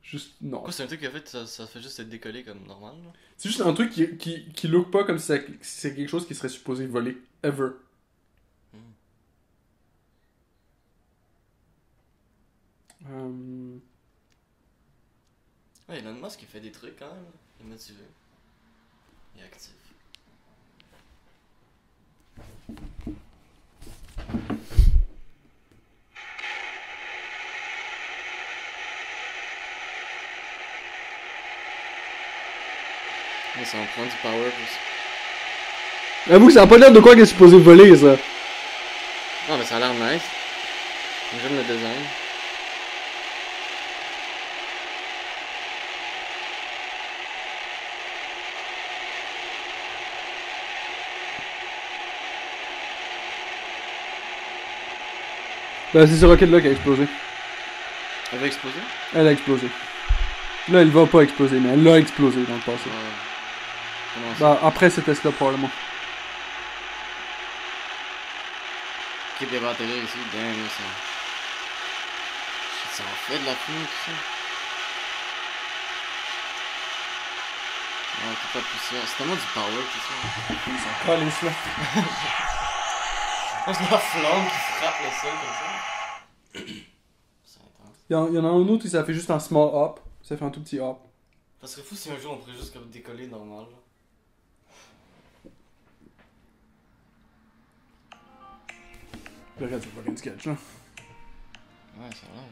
Juste, non. Pourquoi c'est un truc qui a fait, ça fait juste être décollé comme normal, là? C'est juste un truc qui look pas comme si c'est quelque chose qui serait supposé voler. Ever. Ouais, Elon Musk, il fait des trucs quand même, là. Il est motivé. Il est actif. Mais ça en prend du power pour ça. Avoue que ça a pas l'air de quoi qu'elle est supposée voler, ça. Ah, mais ça a l'air nice. J'aime le design. Ben, c'est ce rocket-là qui a explosé. Elle va exploser? Elle a explosé. Là, elle va pas exploser, mais elle a explosé dans le passé. Comment ça? Bah, après ce test-là, probablement. Ok, des batteries ici, damn, ça. Ça en fait de la fumée, tout ça. Ouais, toute la poussière. C'est tellement du power, tout ça. Ils sont calés, là. Oh, c'est la flamme qui frappe le sol comme ça. C'est intense. Il y en a un autre où ça fait juste un small hop. Ça fait un tout petit hop. Ça serait fou si un jour on pourrait juste comme décoller normal. Là. Le regarde, c'est fucking sketch, là. Ouais, ça a l'air.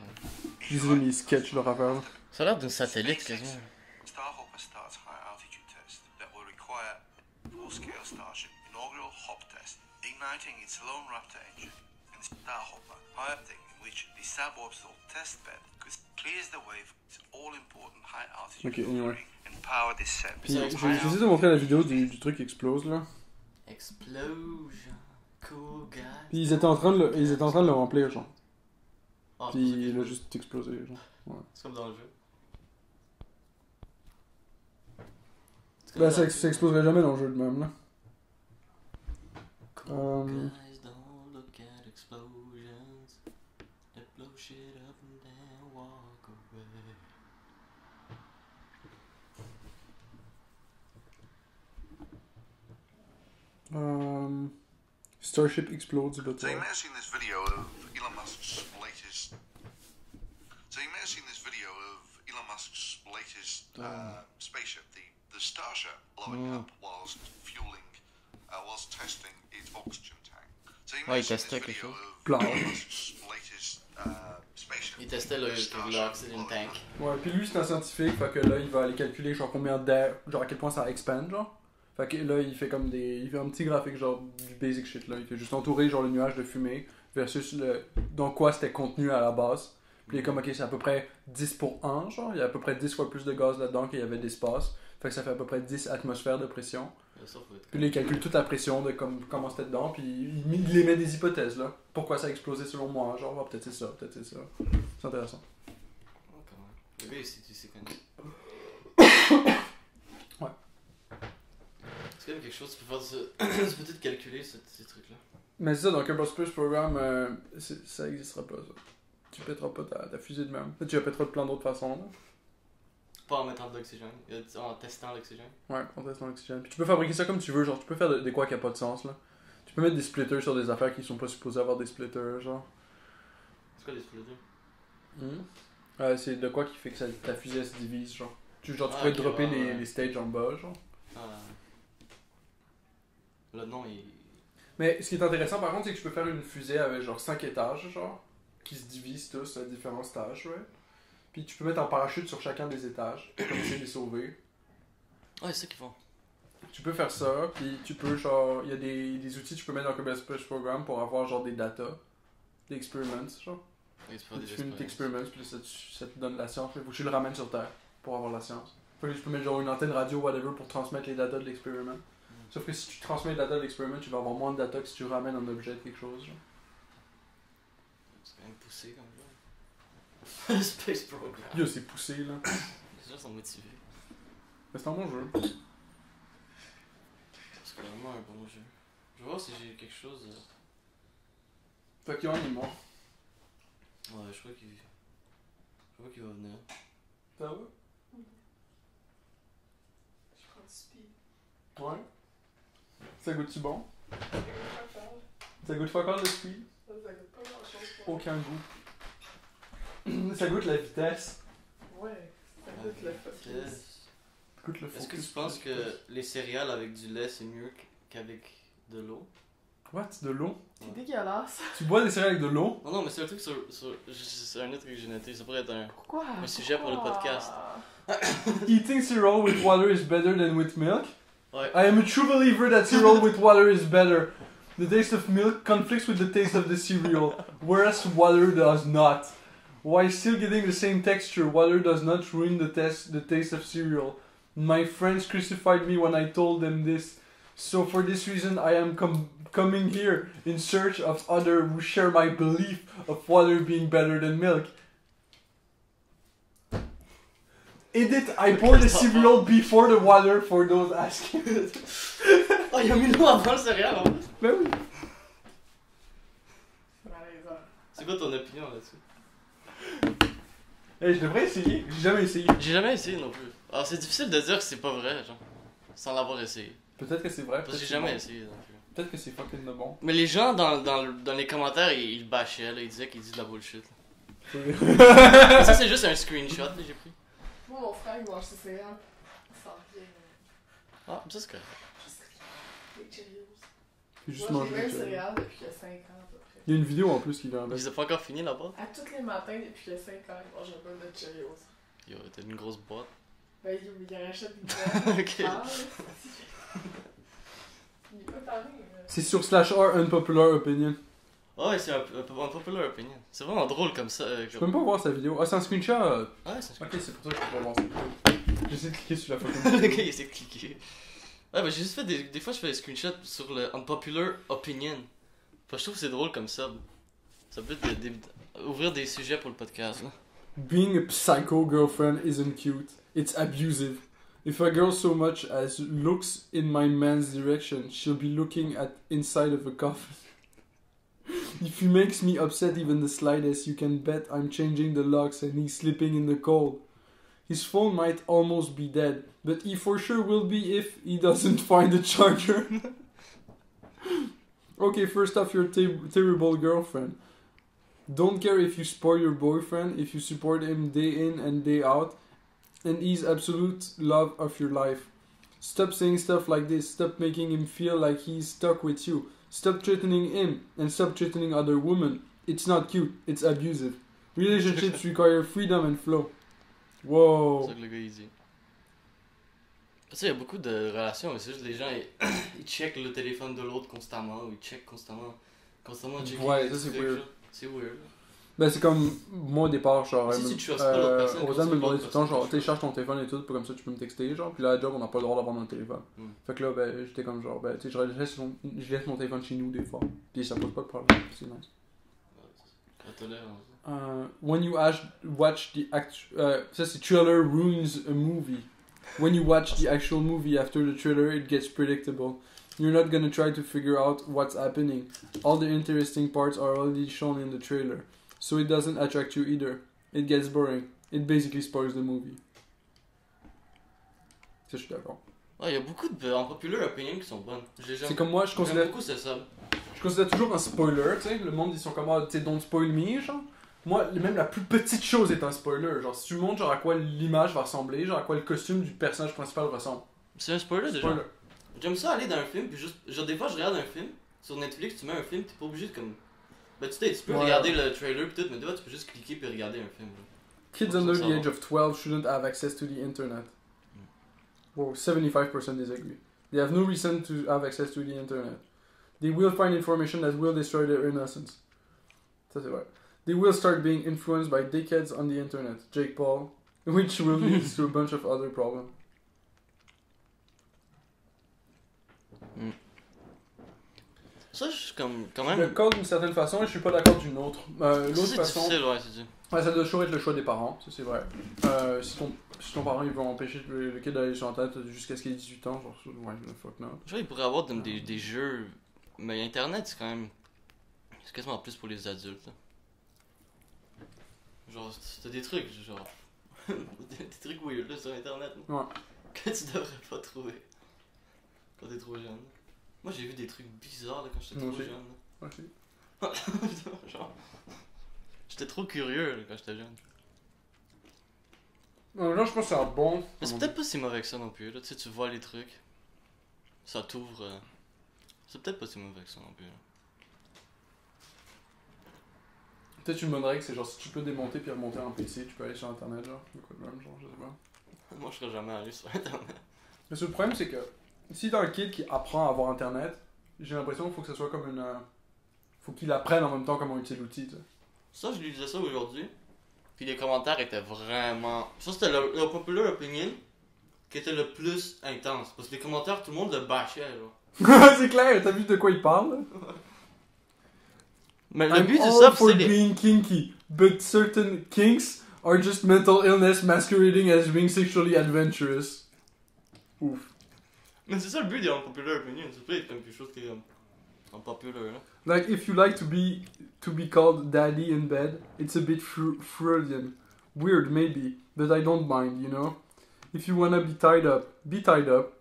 Je disais mes sketchs, leur affaire, là. Ça a l'air d'un satellite quasiment. Starhopper starts high altitude test that will require full-scale Starship inaugural hop test, igniting its lone Raptor engine, and Starhopper high thing in which the suborbital test bed clears the way for its all-important high altitude Ok, anyway. and power descent. Puis, j'essaie de montrer la vidéo du truc qui explose, là. Explosion. Cool guy. Puis ils étaient en train de le remplir, genre. Ah, Puis il a juste explosé, genre. Ouais. c'est comme dans le jeu. Ben, ça exploserait jamais dans le jeu de même, là. Cool guys don't look at explosions. They blow shit up and then walk away. Starship explodes, but So you may have seen this video of Elon Musk's latest. Spaceship, the Starship, blowing up whilst testing its oxygen tank. So you may have seen this video of Elon Musk's latest spaceship. Il testait l'oxygen tank. Ouais, puis lui c'est un scientifique, fait que là il va aller calculer genre combien d'air, genre à quel point ça expand, genre. Fait que là il fait comme il fait un petit graphique genre du basic shit là, il fait juste entourer genre le nuage de fumée versus dans quoi c'était contenu à la base. Puis il est comme ok c'est à peu près 10 pour 1 genre, il y a à peu près 10 fois plus de gaz là-dedans qu'il y avait d'espace. Fait que ça fait à peu près 10 atmosphères de pression. Puis là il calcule toute la pression de comment c'était dedans, puis il émet des hypothèses là. Pourquoi ça a explosé selon moi, genre peut-être c'est ça, peut-être c'est ça. C'est intéressant. Oh, quand même. Le gars ici tu sais connu. Ouais. C'est quand même quelque chose, tu peux faire tu peux peut-être calculer ces trucs là. Mais c'est ça, dans Kerbal Space Program, ça existera pas ça. Tu pèteras pas ta fusée de même. Tu la pèteras de plein d'autres façons là. Pas en mettant de l'oxygène, en testant l'oxygène. Ouais, en testant l'oxygène. Puis tu peux fabriquer ça comme tu veux, genre tu peux faire des quoi qui a pas de sens là. Tu peux mettre des splitters sur des affaires qui sont pas supposées avoir des splitters, genre. C'est quoi les splitters? C'est de quoi qui fait que ta fusée se divise, genre. Tu pourrais ok, dropper ouais. les stages en bas, genre. Le nom il. Mais ce qui est intéressant par contre, c'est que tu peux faire une fusée avec genre 5 étages, genre, qui se divisent tous à différents stages, ouais. Puis tu peux mettre un parachute sur chacun des étages, comme essayer de les sauver. Ouais, c'est ça qu'ils font. Tu peux faire ça, puis tu peux genre, il y a des outils que tu peux mettre dans Kerbal Space Program pour avoir genre des data, des experiments, genre. Ouais, Tu fais une experiments, puis ça te donne la science, il faut que tu le ramènes sur Terre pour avoir la science. Faut que tu peux mettre genre une antenne radio, whatever, pour transmettre les data de l'expériment. Sauf que si tu transmets les data de l'expériment, tu vas avoir moins de data que si tu ramènes un objet de quelque chose, genre. C'est quand même poussé comme ça. Space Program. Yo, c'est poussé, là. Les gens sont motivés. Mais c'est un bon jeu. C'est vraiment un bon jeu. Je vais voir si j'ai quelque chose. Fait qu'il y a un, il est mort. Ouais, je crois qu'il va venir. Ça va? Je prends du speed. Ouais. Ça goûte-tu bon? Ça goûte pas fort. Ça goûte fuck all le speed? Ça goûte pas grand chose. Aucun goût. Ça goûte la vitesse. Ouais, ça goûte le focus. Ça goûte le focus. Est-ce que tu penses que les céréales avec du lait c'est mieux qu'avec de l'eau? What? De l'eau? C'est dégueulasse. Tu bois des céréales avec de l'eau? Non, mais c'est un truc c'est un autre truc que j'ai noté. Ça pourrait être Pourquoi? un sujet pour le podcast. Eating cereal with water is better than with milk? Ouais. I am a true believer that cereal with water is better. The taste of milk conflicts with the taste of the cereal, whereas water does not. While still getting the same texture, water does not ruin the taste of cereal. My friends crucified me when I told them this. So for this reason, I am coming here in search of others who share my belief of water being better than milk. Edit, I poured the cereal before the water for those asking. Oh, il a mis l'eau avant le céréal en plus. Ben oui. sévère. C'est quoi ton opinion là-dessus? Hey, je devrais essayer. J'ai jamais essayé. J'ai jamais essayé non plus. Alors c'est difficile de dire que c'est pas vrai, genre. Sans l'avoir essayé. Peut-être que c'est vrai. Parce que peut-être j'ai c'est jamais bon. essayé non plus. Peut-être que c'est fucking de bon. Mais les gens dans les commentaires, ils le bâchaient, là. Ils disaient qu'ils disent de la bullshit. Là. Ouais. Ça, c'est juste un screenshot, là, j'ai pris. Moi, mon frère, il mange ses céréales. Ça revient. Ah, ça c'est correct. Juste les Cheerios. J'ai juste Moi, mangé j'ai des même Cheerios. céréales depuis qu'il y a 5 ans à peu près. Il y a une vidéo en plus qui vient avec. Ils ont pas encore fini là-bas. À tous les matins depuis qu'il y a 5 ans, il mange un peu de Cheerios. Yo, t'as une grosse boîte. Ben, il rachète une boîte. Ok. Ah, il est pas pareil. C'est sur /r unpopular opinion. Ah ouais, c'est un popular opinion. C'est vraiment drôle comme ça. Je peux même pas voir sa vidéo. Ah, c'est un screenshot. Ouais, c'est un Ok, c'est pour ça que je peux pas voir ça. J'essaie de cliquer sur la photo. Le gars il essaie de cliquer. Ouais, bah j'ai juste fait des fois je fais des screenshots sur le unpopular opinion. Enfin, je trouve que c'est drôle comme ça. Ça peut ouvrir des sujets pour le podcast. Là. Being a psycho girlfriend isn't cute. It's abusive. If a girl so much as looks in my man's direction, she'll be looking at inside of a coffin. If he makes me upset even the slightest, you can bet I'm changing the locks and he's sleeping in the cold. His phone might almost be dead, but he for sure will be if he doesn't find the charger. Okay, first off, you're a terrible girlfriend. Don't care if you spoil your boyfriend, if you support him day in and day out, and he's absolute love of your life. Stop saying stuff like this, stop making him feel like he's stuck with you. Stop threatening him, and stop threatening other women. It's not cute, it's abusive. Relationships require freedom and flow. C'est Whoa. ça que le gars il dit. Tu sais, il y a beaucoup de relations, mais c'est juste les gens ils checkent le téléphone de l'autre constamment, ou ils checkent constamment checker Ouais, des ça, c'est trucs, weird. genre. C'est weird. Ben c'est comme moi au départ, genre, Si tu trustes pas l'autre personne, Rosanne me comment demandait tu tout le veux temps, l'autre genre, personne? télécharge ton téléphone et tout, pour comme ça tu peux me texter, genre, puis là, à la job, on n'a pas le droit d'avoir notre téléphone. Mm. Fait que là, ben, j'étais comme genre, ben, tu sais, je laisse mon téléphone chez nous des fois, puis ça pose pas de problème, c'est nice. La tolérance. When you watch the ça c'est trailer ruins a movie. When you watch the actual movie after the trailer, it gets predictable. You're not gonna try to figure out what's happening. All the interesting parts are already shown in the trailer, so it doesn't attract you either. It gets boring. It basically spoils the movie. Ça, je suis d'accord. Ouais, il y a beaucoup de unpopular opinions qui sont bonnes. C'est comme moi, je J'aime considère beaucoup c'est ça. toujours un spoiler, tu sais. Le monde, ils sont comme, ah, tu sais, don't spoil me, genre. Moi, même la plus petite chose est un spoiler. Genre, si tu montres genre, à quoi l'image va ressembler, genre à quoi le costume du personnage principal ressemble. C'est un spoiler déjà. Spoiler. J'aime ça aller dans un film, puis juste. Genre, des fois, je regarde un film, sur Netflix, tu mets un film, t'es pas obligé de comme. Ben, tu peux Ouais. regarder le trailer, pis tout, mais des fois, tu peux juste cliquer, puis regarder un film. Genre. Kids Ça, under ça the va. age of 12 shouldn't have access to the internet. Well, 75% disagree. They have no reason to have access to the internet. They will find information that will destroy their innocence. Ça, c'est vrai. They will start being influenced by dickheads on the internet. Jake Paul. Which will lead to a bunch of other problems. Ça, je suis comme. Quand Je suis même. d'accord d'une certaine façon et je suis pas d'accord d'une autre. L'autre C'est façon, difficile, ouais, c'est dit. ouais, ça doit toujours être le choix des parents, ça c'est vrai. Si ton parent il veut empêcher le kid d'aller sur internet jusqu'à ce qu'il ait 18 ans, genre, ouais, fuck no. Je vois, il pourrait avoir des jeux. Mais Internet, c'est quand même. C'est quasiment plus pour les adultes. Là. Genre, t'as des trucs, genre. des trucs weird là sur Internet. Là, Ouais. que tu devrais pas trouver. Quand t'es trop jeune. Moi, j'ai vu des trucs bizarres là, quand j'étais Moi trop aussi. jeune. Ok. Genre. J'étais trop curieux là, quand j'étais jeune. Là, je pense que c'est un bon. Mais c'est peut-être pas si mauvais que ça non plus. Là. Tu sais, tu vois les trucs. Ça t'ouvre. C'est peut-être pas si mauvais que ça non plus. Là. Peut-être tu me donnerais que c'est genre si tu peux démonter puis remonter en PC, tu peux aller sur internet, genre. Ou quoi de même, genre, je sais pas. Moi, je serais jamais allé sur Internet. Mais le problème, c'est que si t'as un kid qui apprend à avoir internet, j'ai l'impression qu'il faut que ça soit comme une. Faut qu'il apprenne en même temps comment utiliser l'outil, tu sais. Ça, je lui disais ça aujourd'hui. Puis les commentaires étaient vraiment. Ça, c'était le popular opinion qui était le plus intense. Parce que les commentaires, tout le monde le bâchait. Genre. C'est clair, t'as vu de quoi il parle? Là? Mais le I'm but, c'est all ça, for c'est les. being kinky, but certain kinks are just mental illness masquerading as being sexually adventurous. Ouf. Mais c'est ça le but des popular opinion. C'est pas être comme quelque chose qui est comme. Unpopular, là. Like, if you like to be called daddy in bed, it's a bit Freudian. Weird, maybe, but I don't mind, you know? If you wanna be tied up, be tied up.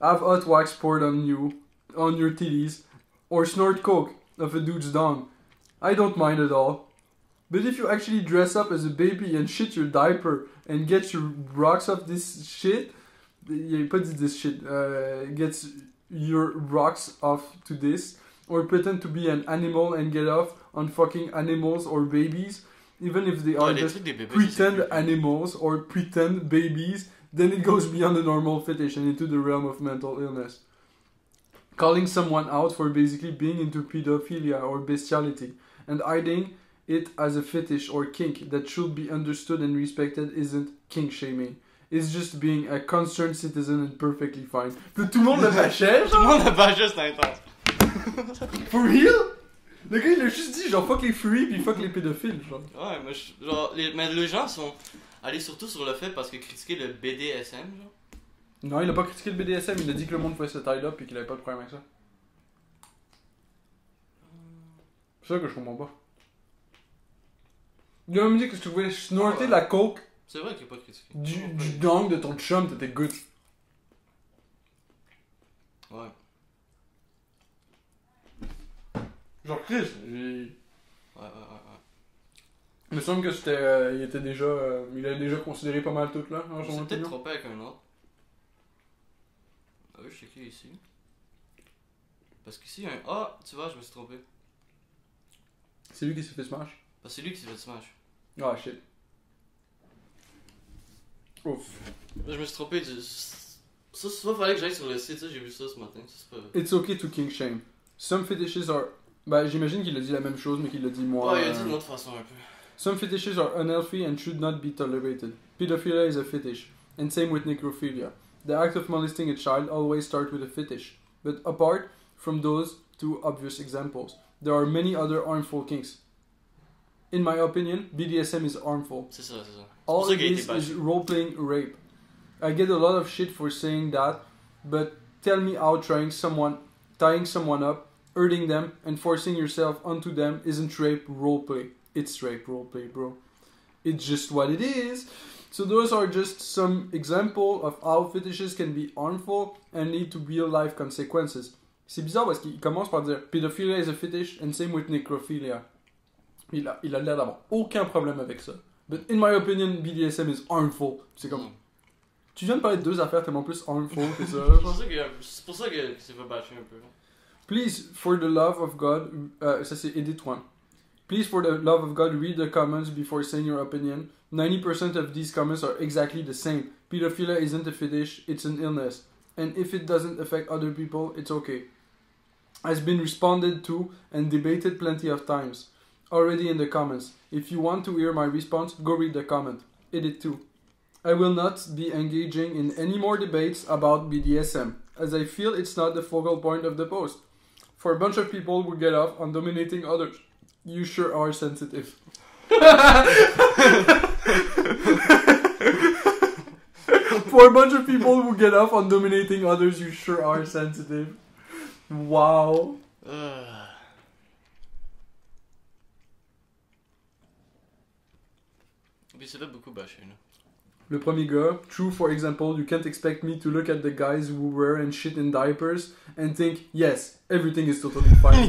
Have hot wax poured on you, on your titties, or snort coke of a dude's dong. I don't mind at all. But if you actually dress up as a baby and shit your diaper and get your rocks off this shit, il pas dit this shit, gets your rocks off to this, or pretend to be an animal and get off on fucking animals or babies, even if they are les just trucs des bébés, ça, pretend c'est creepy. animals or pretend babies, then it goes beyond the normal fetish and into the realm of mental illness. Calling someone out for basically being into pedophilia or bestiality and hiding it as a fetish or kink that should be understood and respected isn't kink shaming. It's just being a concerned citizen and perfectly fine. Puis tout le monde le bâchait, Tout le monde a pas juste intense. for real? Le gars il a juste dit genre fuck les furries puis fuck les pédophiles genre. Ouais, mais genre, mais les gens sont allés surtout sur le fait parce que critiquer le BDSM, genre. Non, il a pas critiqué le BDSM, il a dit que le monde faisait ce taille-là puis qu'il avait pas de problème avec ça. C'est ça que je comprends pas. Il a même dit que si tu voulais snorter Ah ouais. la coke C'est vrai qu'il a pas critiqué. du dong de ton chum, t'étais good. Ouais. Genre Chris, Ouais. il me semble que c'était, il était déjà, il avait déjà considéré pas mal tout là, en On son s'est peut-être opinion. trompé avec un autre. Ah oui, je sais qui est ici. Parce qu'ici, il y a un. Ah, tu vois, je me suis trompé. C'est lui qui s'est fait smash. Parce que c'est lui qui s'est fait smash. Ah shit. Ouf. Là, je me suis trompé du. Ça, fallait que j'aille sur le site, ça, j'ai vu ça ce matin. Ça, c'est pas. It's okay to kink shame. Some fetishes are... Bah j'imagine qu'il a dit la même chose mais qu'il l'a dit moins... Ouais, il a dit d'une autre façon un peu. Some fetishes are unhealthy and should not be tolerated. Pedophilia is a fetish, and same with necrophilia. The act of molesting a child always starts with a fetish. But apart from those two obvious examples, there are many other harmful kinks. In my opinion, BDSM is harmful. C'est ça, c'est ça. All pour ça it qu'il a été is bâché. role-playing rape. I get a lot of shit for saying that, but tell me how tying someone up, hurting them, and forcing yourself onto them isn't rape roleplay. It's rape roleplay, bro. It's just what it is. So those are just some examples of how fetishes can be harmful and lead to real life consequences. C'est bizarre parce qu'il commence par dire pedophilia is a fetish and same with necrophilia. Il a l'air d'avoir aucun problème avec ça. But in my opinion, BDSM is harmful. C'est comme... Tu viens de parler de deux affaires tellement plus harmful que ça. C'est pour ça que c'est fait bâcher un peu. Please, for the love of God... ça c'est Edit One. Please, for the love of God, read the comments before saying your opinion. 90% of these comments are exactly the same. Pedophilia isn't a fetish, it's an illness. And if it doesn't affect other people, it's okay. Has been responded to and debated plenty of times. Already in the comments. If you want to hear my response, go read the comment. Edit 2. I will not be engaging in any more debates about BDSM, as I feel it's not the focal point of the post. For a bunch of people who get off on dominating others, you sure are sensitive. For a bunch of people who get off on dominating others, you sure are sensitive. Wow. Puis c'est fait beaucoup bâcher, là. Le premier gars, true for example, you can't expect me to look at the guys who wear and shit in diapers and think, yes, everything is totally fine.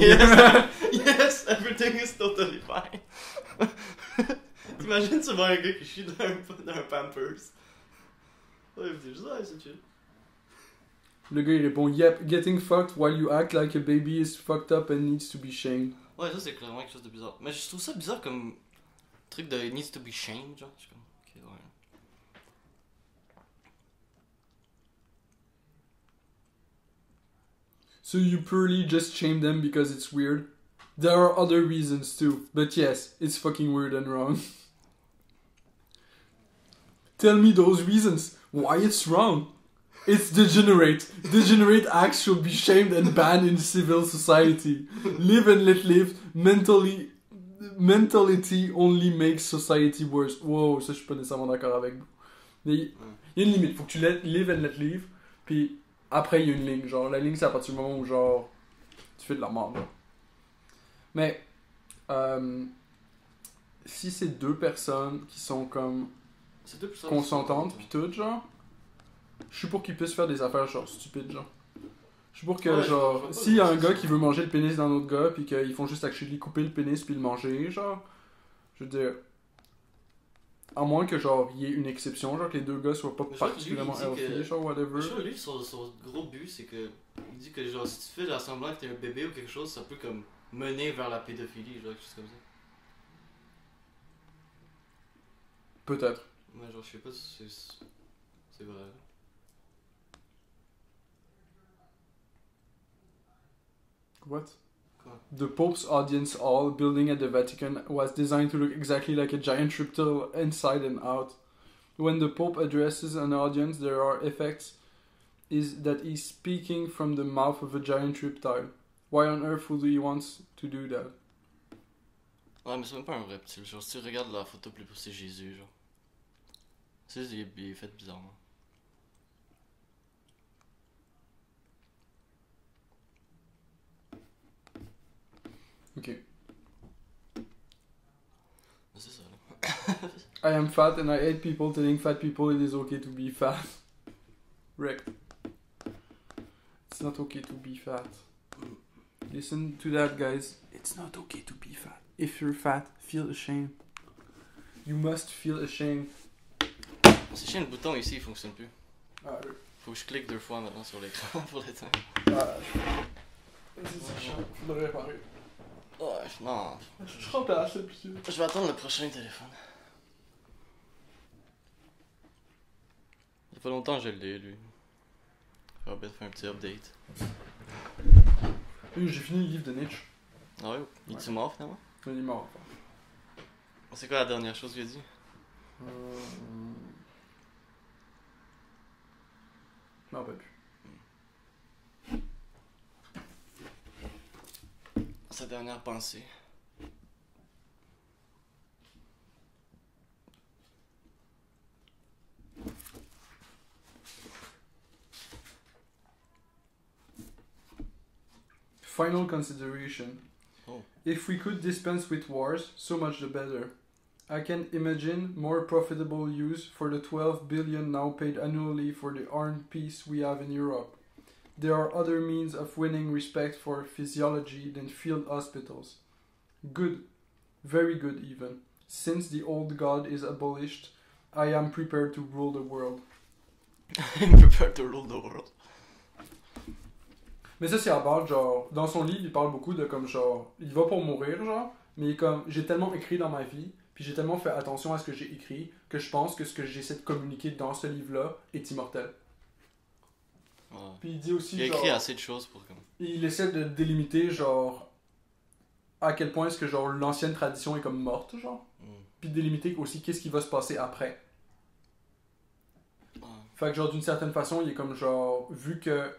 Yes, everything is totally fine. T'imagines, tu vois un gars qui chie dans un Pampers. Ouais, il dit juste, ah, c'est chill. Le gars il répond, yep, getting fucked while you act like a baby is fucked up and needs to be shamed. Ouais, ça c'est clairement quelque chose de bizarre. Mais je trouve ça bizarre comme truc de needs to be shamed, genre. Je suis comme, ok, ouais. So you purely just shame them because it's weird? There are other reasons too, but yes, it's fucking weird and wrong. Tell me those reasons. Why it's wrong? It's degenerate. Degenerate acts should be shamed and banned in civil society. Live and let live. Mentality only makes society worse. Wow, ça je suis pas nécessairement d'accord avec. Mais il y a une limite. Faut que tu live and let live. Puis après il y a une ligne. Genre la ligne c'est à partir du moment où genre tu fais de la merde, là. Mais, si c'est deux personnes qui sont comme C'est deux personnes consentantes pis tout, genre, je suis pour qu'ils puissent faire des affaires genre stupides, genre. Je suis pour que, Ouais, genre, je vois pas s'il y a un le gars sens. qui veut manger le pénis d'un autre gars pis qu'ils font juste actually couper le pénis puis le manger, genre, je veux dire, à moins que, genre, il y ait une exception, genre, que les deux gars soient pas Mais je vois que lui, particulièrement il dit que- healthy, genre, whatever. Je crois que lui, son gros but, c'est que. Il dit que, genre, si tu fais semblant que t'es un bébé ou quelque chose, ça peut, comme, mener vers la pédophilie, genre, quelque chose comme ça. Peut-être. Mais, genre, je sais pas si c'est vrai. What? Quoi? The Pope's audience hall building at the Vatican was designed to look exactly like a giant reptile inside and out. When the Pope addresses an audience, there are effects is that he's speaking from the mouth of a giant reptile. Why on earth would he want to do that? Ouais, mais c'est même pas un reptile. Genre, si tu regardes la photo plus c'est Jésus, genre. C'est juste, il est fait bizarrement. Ok. Mais c'est ça, là. I am fat and I hate people telling fat people it is okay to be fat. Wrecked. It's not okay to be fat. Listen to that, guys. It's not okay to be fat. If you're fat, feel ashamed. You must feel ashamed. C'est chiant, le bouton ici, il fonctionne plus. Ah, oui. Faut que je clique 2 fois maintenant sur l'écran pour l'éteindre. Ah, c'est chiant. Faudrait réparer. Ouais, non. Je remplace, puis Je vais attendre le prochain téléphone. Ça fait longtemps que je l'ai, lui. Il va peut-être faire un petit update. oui, j'ai fini le livre de Nietzsche. Ah ouais? Il est mort finalement? Il est mort. C'est quoi la dernière chose qu'il a dit? Je m'en rappelle plus. Sa dernière pensée. Final consideration. Oh. If we could dispense with wars, so much the better. I can imagine more profitable use for the 12 billion now paid annually for the armed peace we have in Europe. There are other means of winning respect for physiology than field hospitals. Good, very good even. Since the old god is abolished, I am prepared to rule the world. I'm prepared to rule the world. Mais ça, c'est à base, genre, dans son livre, il parle beaucoup de comme, genre, il va pour mourir, genre, mais il est comme, j'ai tellement écrit dans ma vie, puis j'ai tellement fait attention à ce que j'ai écrit, que je pense que ce que j'essaie de communiquer dans ce livre-là est immortel. Ouais. Puis il dit aussi, Il a genre, écrit assez de choses pour comme. il essaie de délimiter, genre, à quel point est-ce que, genre, l'ancienne tradition est comme morte, genre, puis de délimiter aussi qu'est-ce qui va se passer après. Ouais. Fait que, genre, d'une certaine façon, il est comme, genre, vu que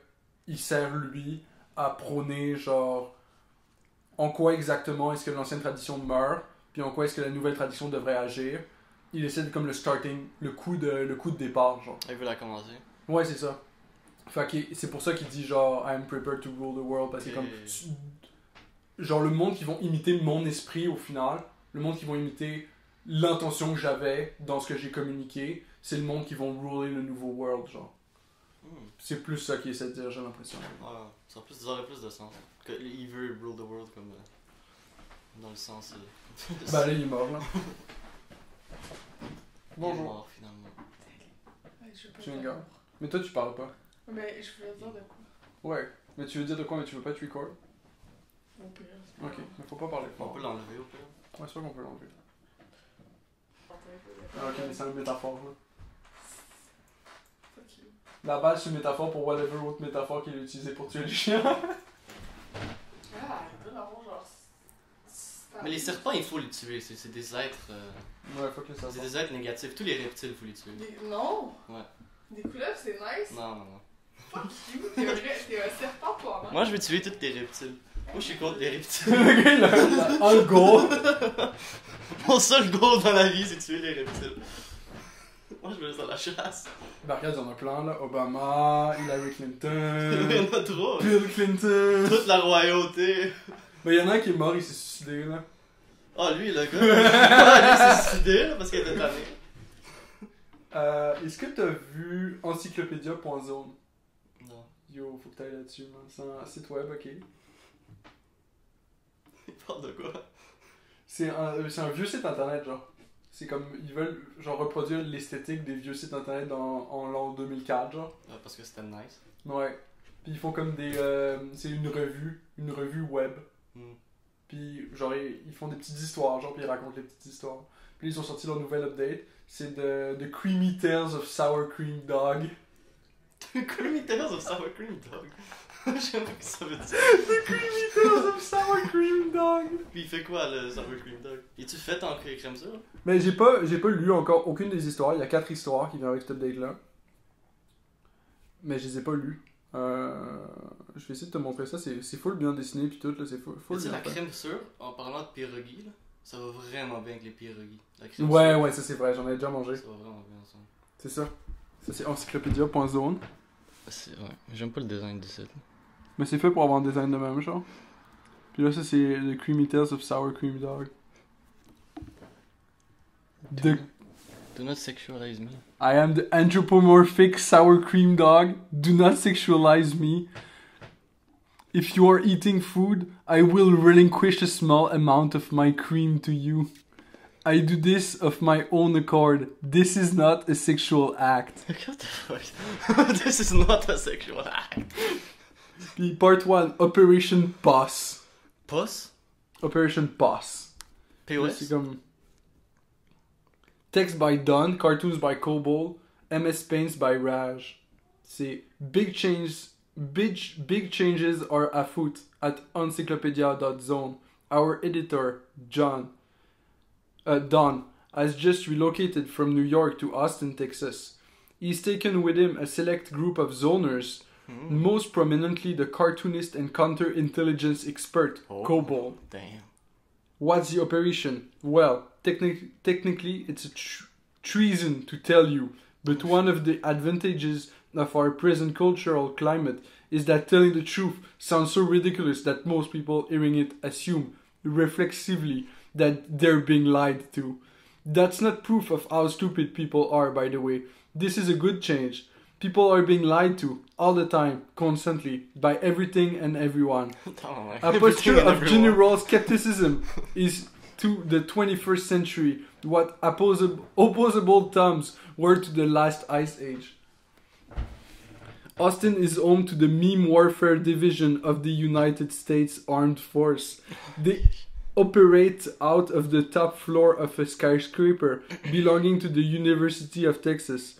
il sert, lui, à prôner, genre, en quoi exactement est-ce que l'ancienne tradition meurt, puis en quoi est-ce que la nouvelle tradition devrait agir, il essaie de, comme, le starting, le coup de départ, genre. Il veut la commencer. Ouais, c'est ça. Fait que c'est pour ça qu'il dit, genre, I'm prepared to rule the world, parce que c'est comme, genre, le monde qui vont imiter mon esprit, au final, le monde qui vont imiter l'intention que j'avais dans ce que j'ai communiqué, c'est le monde qui vont ruler le nouveau world, genre. C'est plus ça qu'il essaie de dire, j'ai l'impression. Ouais, ça aurait plus de sens. Que il veut rule the world comme. Dans le sens. Bah là, il est mort, là. Il est Bonjour. mort finalement. Ouais, je veux pas Tu dire. regardes. Mais toi, tu parles pas. Mais je voulais dire de quoi? Ouais. Mais tu veux dire de quoi, mais tu veux pas te record? Au pire. c'est pas Ok. grave. Mais faut pas parler On fort. peut l'enlever au pire. Ouais, c'est sûr qu'on peut l'enlever. Ah, Ah, ok, mais c'est une métaphore, là. Fuck you. La balle, c'est une métaphore pour whatever autre métaphore qu'il a utilisé pour tuer le chien. Ah, arrête d'avoir genre. Mais les serpents, il faut les tuer. C'est des êtres. Ouais, fuck les C'est serpents. des êtres négatifs. Tous les reptiles, il faut les tuer. Non! Ouais. Des couleuvres, c'est nice! Non, non, non. Fuck you! T'es un serpent, toi, hein? Moi, je veux tuer tous les reptiles. Moi, je suis contre les reptiles. Le gars, il a un goal. Mon seul goal dans la vie, c'est tuer les reptiles. Moi, je me laisse à la chasse. Ben regarde, il y en a plein là. Obama, Hillary Il y Clinton, en a trop. Bill Clinton. Toute la royauté. Ben il y en a un qui est mort, il s'est suicidé là. Ah, lui, le gars. Ah, lui, il s'est suicidé là, parce qu'il était tanné. Est-ce que t'as vu encyclopédia.zone? Non. Yo, faut que t'ailles là-dessus, man. C'est un site web, ok. Il parle de quoi? C'est un vieux site internet, genre. C'est comme, ils veulent, genre, reproduire l'esthétique des vieux sites internet en l'an 2004, genre. Ah, parce que c'était nice. Ouais. Puis ils font comme des... c'est une revue web. Hmm. Puis, genre, ils font des petites histoires, genre, puis ils racontent les petites histoires. Puis ils ont sorti leur nouvelle update. C'est The Creamy Tales of Sour Cream Dog. Creamy Tales of Sour Cream Dog. Je sais pas ce que ça veut dire. The Creamy Tales of Sour Cream Dog. Puis il fait quoi le Sour Cream Dog? Es-tu fait en crème ça? Mais j'ai pas lu encore aucune des histoires. Il y a 4 histoires qui viennent avec cette update-là. Mais je les ai pas lues. Je vais essayer de te montrer ça. C'est full bien dessiné puis tout. Là, c'est full Tu sais, la bien fait. crème sûre, en parlant de pierogies, là, ça va vraiment bien avec les pierogies. La crème Ouais, sûre, ouais, ça c'est vrai. J'en ai déjà mangé. ça va vraiment bien ensemble. C'est ça. Ça c'est encyclopédia.zone. Ouais, j'aime pas le design du site. Mais c'est fait pour avoir un design de même genre. Puis là, ça c'est The Creamy Tales of Sour Cream Dog. The Do not sexualize me. I am the anthropomorphic sour cream dog. Do not sexualize me. If you are eating food, I will relinquish a small amount of my cream to you. I do this of my own accord. This is not a sexual act. What the fuck? This is not a sexual act. Puis part 1, Operation Boss. Puss? Operation Boss. C'est POS? comme... Text by Don, cartoons by Kobold, MS Paints by Raj. C'est big changes are afoot at encyclopedia.zone. Our editor, Don, has just relocated from New York to Austin, Texas. He's taken with him a select group of zoners, most prominently the cartoonist and counterintelligence expert, Kobold. Damn. What's the operation? Well, technically it's a treason to tell you, but one of the advantages of our present cultural climate is that telling the truth sounds so ridiculous that most people hearing it assume reflexively that they're being lied to. That's not proof of how stupid people are, by the way. This is a good change. People are being lied to all the time, constantly, by everything and everyone. A posture of general skepticism is to the 21st century what opposable thumbs were to the last ice age. Austin is home to the meme warfare division of the United States Armed Force. They operate out of the top floor of a skyscraper belonging to the University of Texas.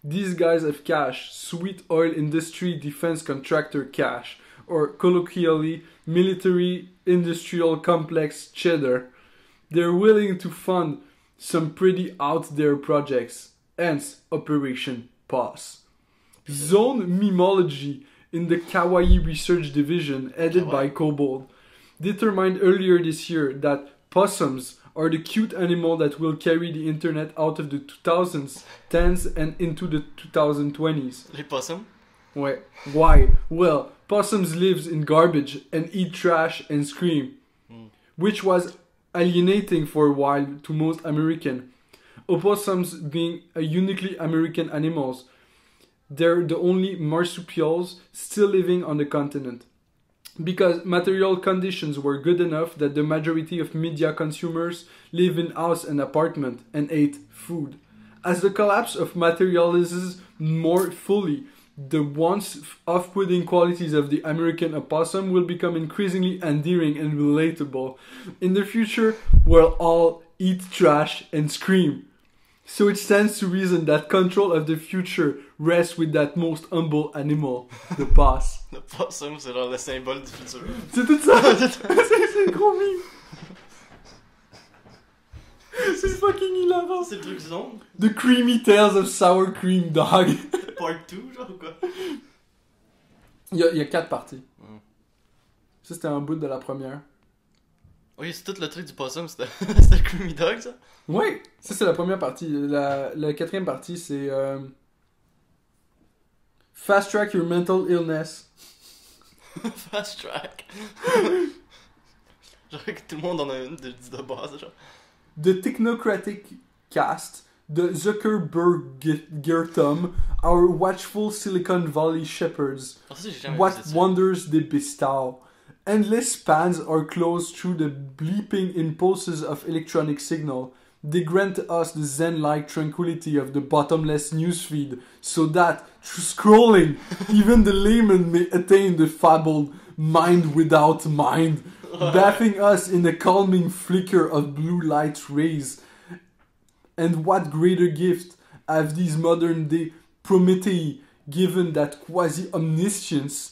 These guys have cash, sweet oil industry defense contractor cash, or colloquially, military industrial complex cheddar. They're willing to fund some pretty out there projects, hence Operation Pause. Zone Memology in the Kawaii Research Division, headed by Kobold, determined earlier this year that possums are the cute animal that will carry the internet out of the 2000s, 10s, and into the 2020s. Les possums? Ouais. Why? Well, possums live in garbage and eat trash and scream, which was alienating for a while to most Americans. Opossums being a uniquely American animals, they're the only marsupials still living on the continent. Because material conditions were good enough that the majority of media consumers live in house and apartment and ate food. As the collapse of materializes more fully, the once off-putting qualities of the American opossum will become increasingly endearing and relatable. In the future, we'll all eat trash and scream. So it stands to reason that control of the future rests with that most humble animal, the boss. Le possum, c'est genre le symbole du futur. C'est tout ça! C'est gros mime! C'est fucking hilarant! C'est le truc zone? The Creamy Tales of Sour Cream Dog. Part 2, genre ou quoi? Il y a 4 parties. Ça, c'était un bout de la première. Ok, Oui, c'est tout le truc du possum, c'était c'était le Creamy Dog, ça? Ouais, ça c'est la première partie. La quatrième partie, c'est Fast Track Your Mental Illness. Fast track. Genre que tout le monde en a une de base, genre. The Technocratic Cast, the Zuckerbergertum, our watchful Silicon Valley shepherds. Ah, ça, j'ai jamais What vu ça. wonders they bestow. Endless spans are closed through the bleeping impulses of electronic signal. They grant us the zen-like tranquility of the bottomless newsfeed, so that, through scrolling, even the layman may attain the fabled mind without mind, bathing us in a calming flicker of blue light rays. And what greater gift have these modern-day Prometei given that quasi-omniscience?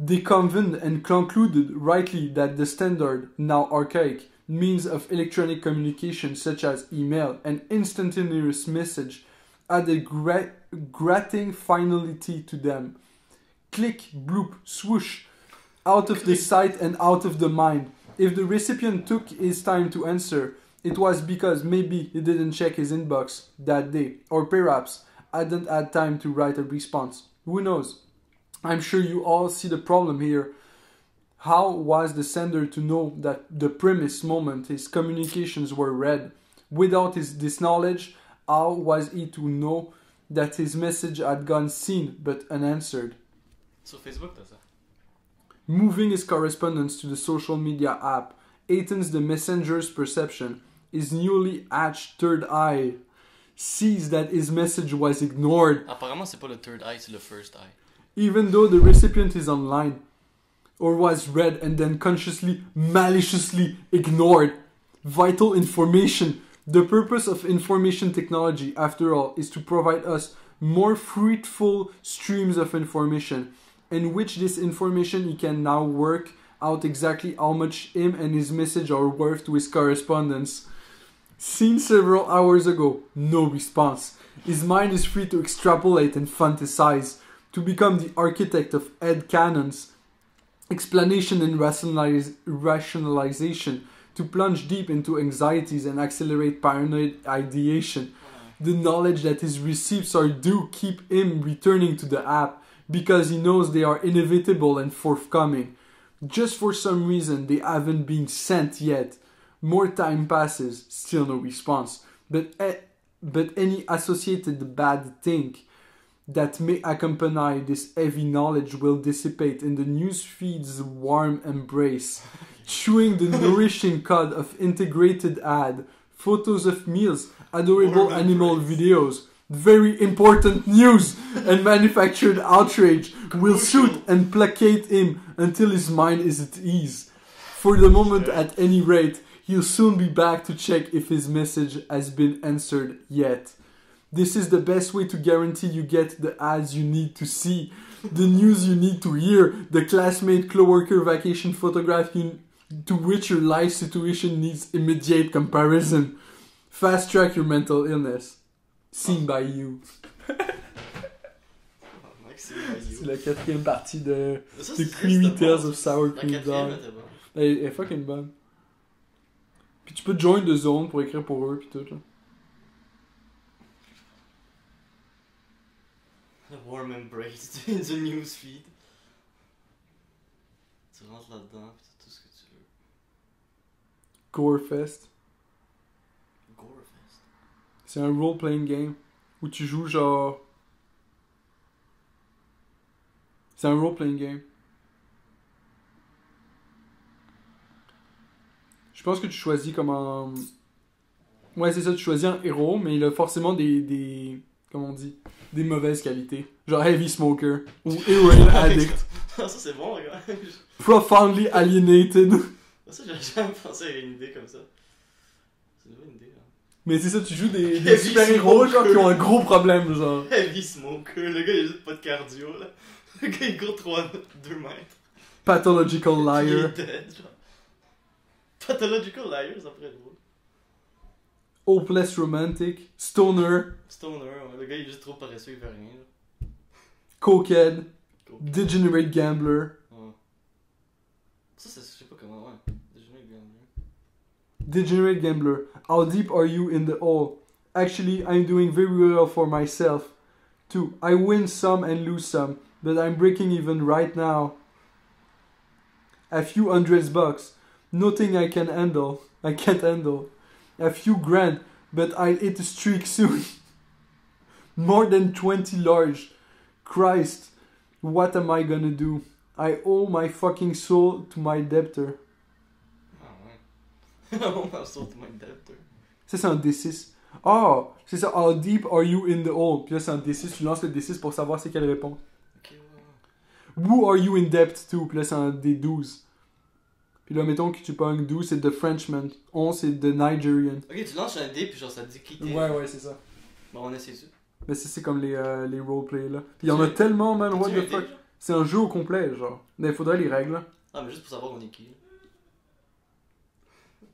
They convened and concluded rightly that the standard, now archaic, means of electronic communication such as email and instantaneous message had a grating finality to them. Click, bloop, swoosh, out of the sight and out of the mind. If the recipient took his time to answer, it was because maybe he didn't check his inbox that day, or perhaps hadn't had time to write a response. Who knows? I'm sure you all see the problem here. How was the sender to know that the premise moment his communications were read? Without this knowledge, how was he to know that his message had gone seen but unanswered? Sur Facebook, t'as ça. Moving his correspondence to the social media app heightens the messenger's perception. His newly hatched third eye sees that his message was ignored, Apparemment, c'est pas le third eye, c'est le first eye. even though the recipient is online, or was read and then consciously, maliciously ignored. Vital information. The purpose of information technology, after all, is to provide us more fruitful streams of information, in which this information he can now work out exactly how much him and his message are worth to his correspondence. Seen several hours ago, no response. His mind is free to extrapolate and fantasize, to become the architect of head canons, explanation and rationalization, to plunge deep into anxieties and accelerate paranoid ideation. The knowledge that his receipts are due keep him returning to the app because he knows they are inevitable and forthcoming. Just for some reason they haven't been sent yet. More time passes, still no response. But any associated bad thing that may accompany this heavy knowledge will dissipate in the newsfeed's warm embrace, chewing the nourishing cud of integrated ad, photos of meals, adorable Warm animal embrace. videos, very important news, and manufactured outrage will soothe and placate him until his mind is at ease. For the moment, at any rate, he'll soon be back to check if his message has been answered yet. This is the best way to guarantee you get the ads you need to see, the news you need to hear, the classmate coworker vacation photograph to which your life situation needs immediate comparison. Fast track your mental illness. Seen by you. Mec, c'est you. C'est la quatrième partie de Ça, The c'est Creamy triste, Tales bon. of Sour La Cream quatrième Dog. était bonne. Elle est fucking bonne. Puis tu peux join de zone pour écrire pour eux pis tout là. The warm embrace du newsfeed. Tu rentres là-dedans, pis t'as tout ce que tu veux. Gorefest. Gorefest. C'est un role-playing game où tu joues genre... C'est un role-playing game. Je pense que tu choisis comme un... Ouais, c'est ça, tu choisis un héros, mais il a forcément des... Comment on dit? Des mauvaises qualités. Genre heavy smoker ou heroin addict. Ah, ça c'est bon, regarde. Profoundly alienated. Ça, j'ai jamais pensé à une idée comme ça. C'est une bonne idée, hein. Mais c'est ça, tu joues des Heavy super-héros genre smoker. qui ont un gros problème, genre. Heavy smoker, le gars il a juste pas de cardio là. Le gars il court 2 mètres. Pathological Il liar. est dead, genre. Pathological liar, ça pourrait être drôle. Hopeless romantic. Stoner. Stoner, ouais. Le gars il est juste trop paresseux, il fait rien. Là. Cokehead. Cool. Degenerate gambler. Ouais. Ça, je sais pas comment, ouais. Déjeuner avec gambler. Degenerate gambler. How deep are you in the hole? Actually, I'm doing very well for myself. 2. I win some and lose some, but I'm breaking even right now. A few $100. Nothing I can't handle. A few grand, but I'll hit a streak soon. More than 20 large. Christ, what am I gonna do? I owe my fucking soul to my debtor. Ah ouais. On m'a sauté my debtor. Ça, c'est un D6. Ah, c'est ça. How deep are you in the hole? Puis là, c'est un D6. Tu lances le D6 pour savoir c'est quelle réponse. Ok, ouais. Who are you in debt to? Puis là, c'est un D12. Puis là, mettons que tu pognes 12, c'est The Frenchman. 11, c'est The Nigerian. Ok, tu lances un dé, puis genre ça te dit qui t'es. Ouais, c'est ça. Bon, on essaie ça. Mais c'est comme les roleplay là. Puis il y en a tellement, man. What the fuck? C'est un jeu au complet, genre. Mais il faudrait les règles, là. Ah, mais juste pour savoir on est qui.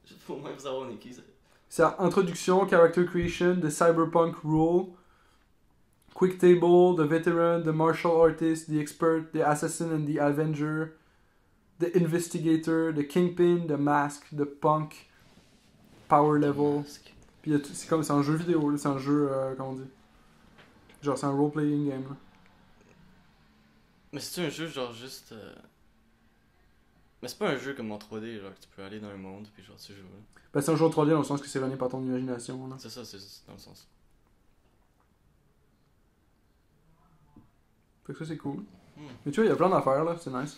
Juste pour moi, pour savoir on est qui. Ça. C'est introduction, character creation, the cyberpunk rule, quick table, the veteran, the martial artist, the expert, the assassin and the avenger, the investigator, the kingpin, the mask, the punk, power level. Puis c'est un jeu vidéo, là. C'est un jeu, comment on dit? Genre c'est un role-playing game, là. Mais c'est un jeu genre juste. Mais c'est pas un jeu comme en 3D, genre que tu peux aller dans un monde, puis genre tu joues là. Ben, c'est un jeu en 3D dans le sens que c'est relié par ton imagination, là. C'est ça, c'est dans le sens. Fait que ça c'est cool. Mais tu vois, il y a plein d'affaires là, c'est nice.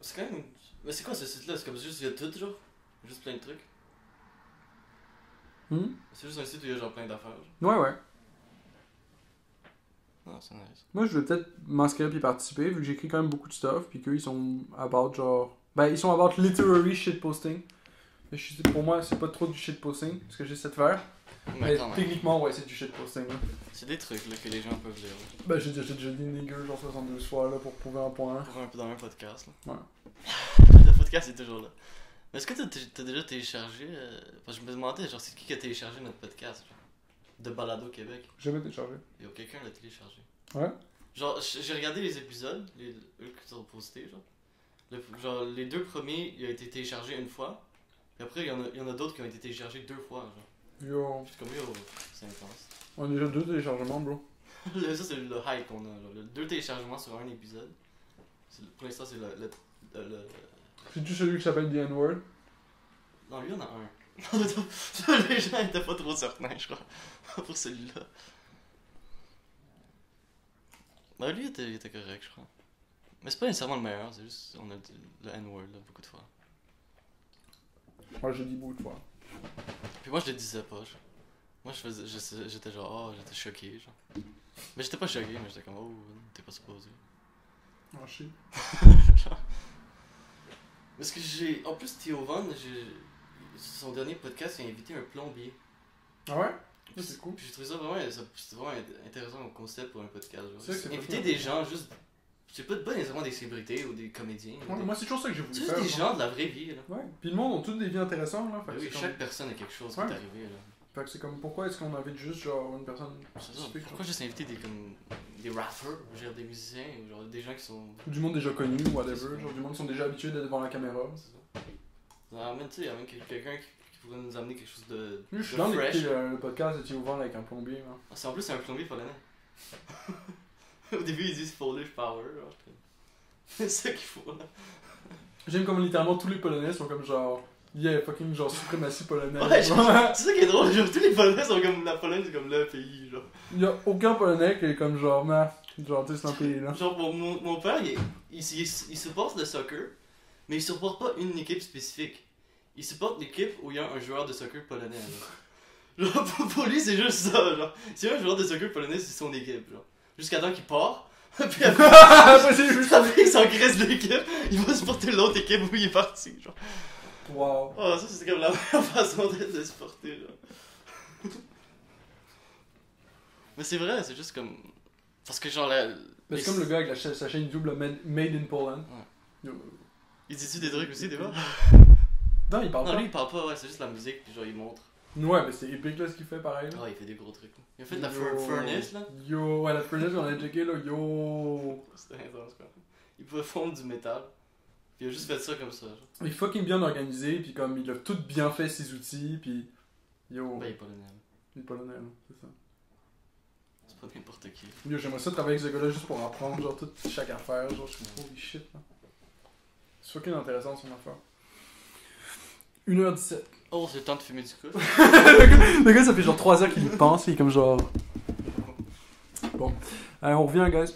C'est quand même. Mais c'est quoi ce site-là? C'est comme juste, il y a tout, genre? Juste plein de trucs? C'est juste un site où il y a genre plein d'affaires. Ouais. Non, c'est nice. Moi, je vais peut-être m'inscrire puis participer, vu que j'écris quand même beaucoup de stuff, puis qu'eux, ils sont about genre... Ben, ils sont about literary shitposting. Mais pour moi, c'est pas trop du shitposting, ce que j'essaie de faire. Mais quand même. techniquement, ouais, c'est du shitposting, là. C'est des trucs là, que les gens peuvent lire. Là. Ben, j'ai déjà dit nigger genre 72 fois, là, pour prouver un point. Pour un peu dans un podcast. Là. Ouais. Le podcast est toujours là. Mais est-ce que t'as déjà téléchargé... Parce que je me demandais, genre, c'est qui a téléchargé notre podcast, genre? De Balado Québec. J'ai jamais téléchargé. Yo, quelqu'un l'a téléchargé. Ouais? Genre, j'ai regardé les épisodes, eux qui sont postés, genre. Genre, les 2 premiers, il a été téléchargé une fois. Puis après, il y en a d'autres qui ont été téléchargés 2 fois, genre. Yo. Puis comme, yo, c'est intense. On a déjà 2 téléchargements, bro. Ça, c'est le hype qu'on a, genre. 2 téléchargements sur un épisode. Pour l'instant, c'est le C'est-tu celui qui s'appelle The N-Word? Non, lui, il y en a un. Les gens étaient pas trop certains, je crois, pour celui-là. Ben, lui, il était correct, je crois. Mais c'est pas nécessairement le meilleur, c'est juste, on a dit le N-word, là, beaucoup de fois. Moi, j'ai dit beaucoup de fois. Puis moi, je le disais pas, genre. Moi, j'étais genre, oh, j'étais choqué, genre. Mais j'étais pas choqué, mais j'étais comme, oh, t'es pas supposé. Oh, shit. Genre. Parce que en plus, Theo Von, son dernier podcast, il a invité un plombier. Ah ouais? Puis C'est cool. Puis j'ai trouvé ça vraiment, c'était vraiment intéressant comme concept pour un podcast. Genre. C'est Inviter des gens, juste. C'est pas nécessairement des célébrités ou des comédiens. Ouais, moi, c'est toujours ça que j'ai voulu C'est faire. juste des gens de la vraie vie. Là. Ouais. Puis le monde ont tous des vies intéressantes, là. Fait Ben que oui, c'est chaque comme... personne a quelque chose qui Ouais. est arrivé. Là. Fait que c'est comme, pourquoi est-ce qu'on invite juste, genre, une personne C'est ça. spécifique? Pourquoi juste inviter des rappers, genre des musiciens, ou genre des gens qui sont. Ou du monde déjà connu, ou C'est whatever. ça. Genre, du monde qui sont déjà habitués d'être devant la caméra. C'est ça. Ah, mais tu sais, il y a même quelqu'un qui pourrait nous amener quelque chose de. Je suis de dans fresh. d'écouter le podcast de Thierry Van avec un plombier, là. Ah, en plus, c'est un plombier polonais. Au début, ils disent Polish Power. Genre. C'est ça qu'il faut là. J'aime comme littéralement tous les Polonais sont comme genre. Yeah, fucking genre suprématie polonaise. Ouais, c'est ça qui est drôle, genre tous les Polonais sont comme la Pologne, c'est comme le pays, genre. Y'a aucun Polonais qui est comme genre, man, genre, tu sais, c'est un pays, là. Genre, mon père, il supporte le soccer, mais il supporte pas une équipe spécifique. Il supporte l'équipe où il y a un joueur de soccer polonais, genre. Genre, pour lui, c'est juste ça, genre. S'il y a un joueur de soccer polonais, c'est son équipe, genre. Jusqu'à temps qu'il part, puis après, Après, c'est juste après il s'engraisse de l'équipe, il va supporter l'autre équipe où il est parti, genre. Wow. Oh, ça, c'est comme la meilleure façon de supporter, genre. Mais c'est vrai, c'est juste comme. Parce que genre Mais c'est comme le gars avec sa chaîne YouTube, là, Made in Poland. Ouais. Il dit-tu des trucs aussi, des fois? Non, il parle Non, pas. lui il parle pas, ouais, c'est juste la musique, puis genre il montre. Ouais, mais c'est épique là ce qu'il fait pareil. Là. Ah, il fait des gros trucs. Là. Il a fait de la Yo. furnace, là. Yo, ouais, la furnace qu'on a checké là, yo. C'était intense, quoi. Il pouvait fondre du métal. Puis Il a juste fait ça comme ça. Genre. Il est fucking bien organisé, puis comme il a tout bien fait ses outils, puis yo, Ben, il est polonais. il est polonais, là, c'est ça. C'est pas n'importe qui. Yo, j'aimerais ça travailler avec ce gars-là juste pour apprendre genre toute chaque affaire, genre je suis holy shit là. C'est fucking intéressant son affaire. 1h17. Oh, c'est le temps de fumer du coup. Le gars ça fait genre 3 heures qu'il y pense, il est comme genre... Bon, allez on revient guys.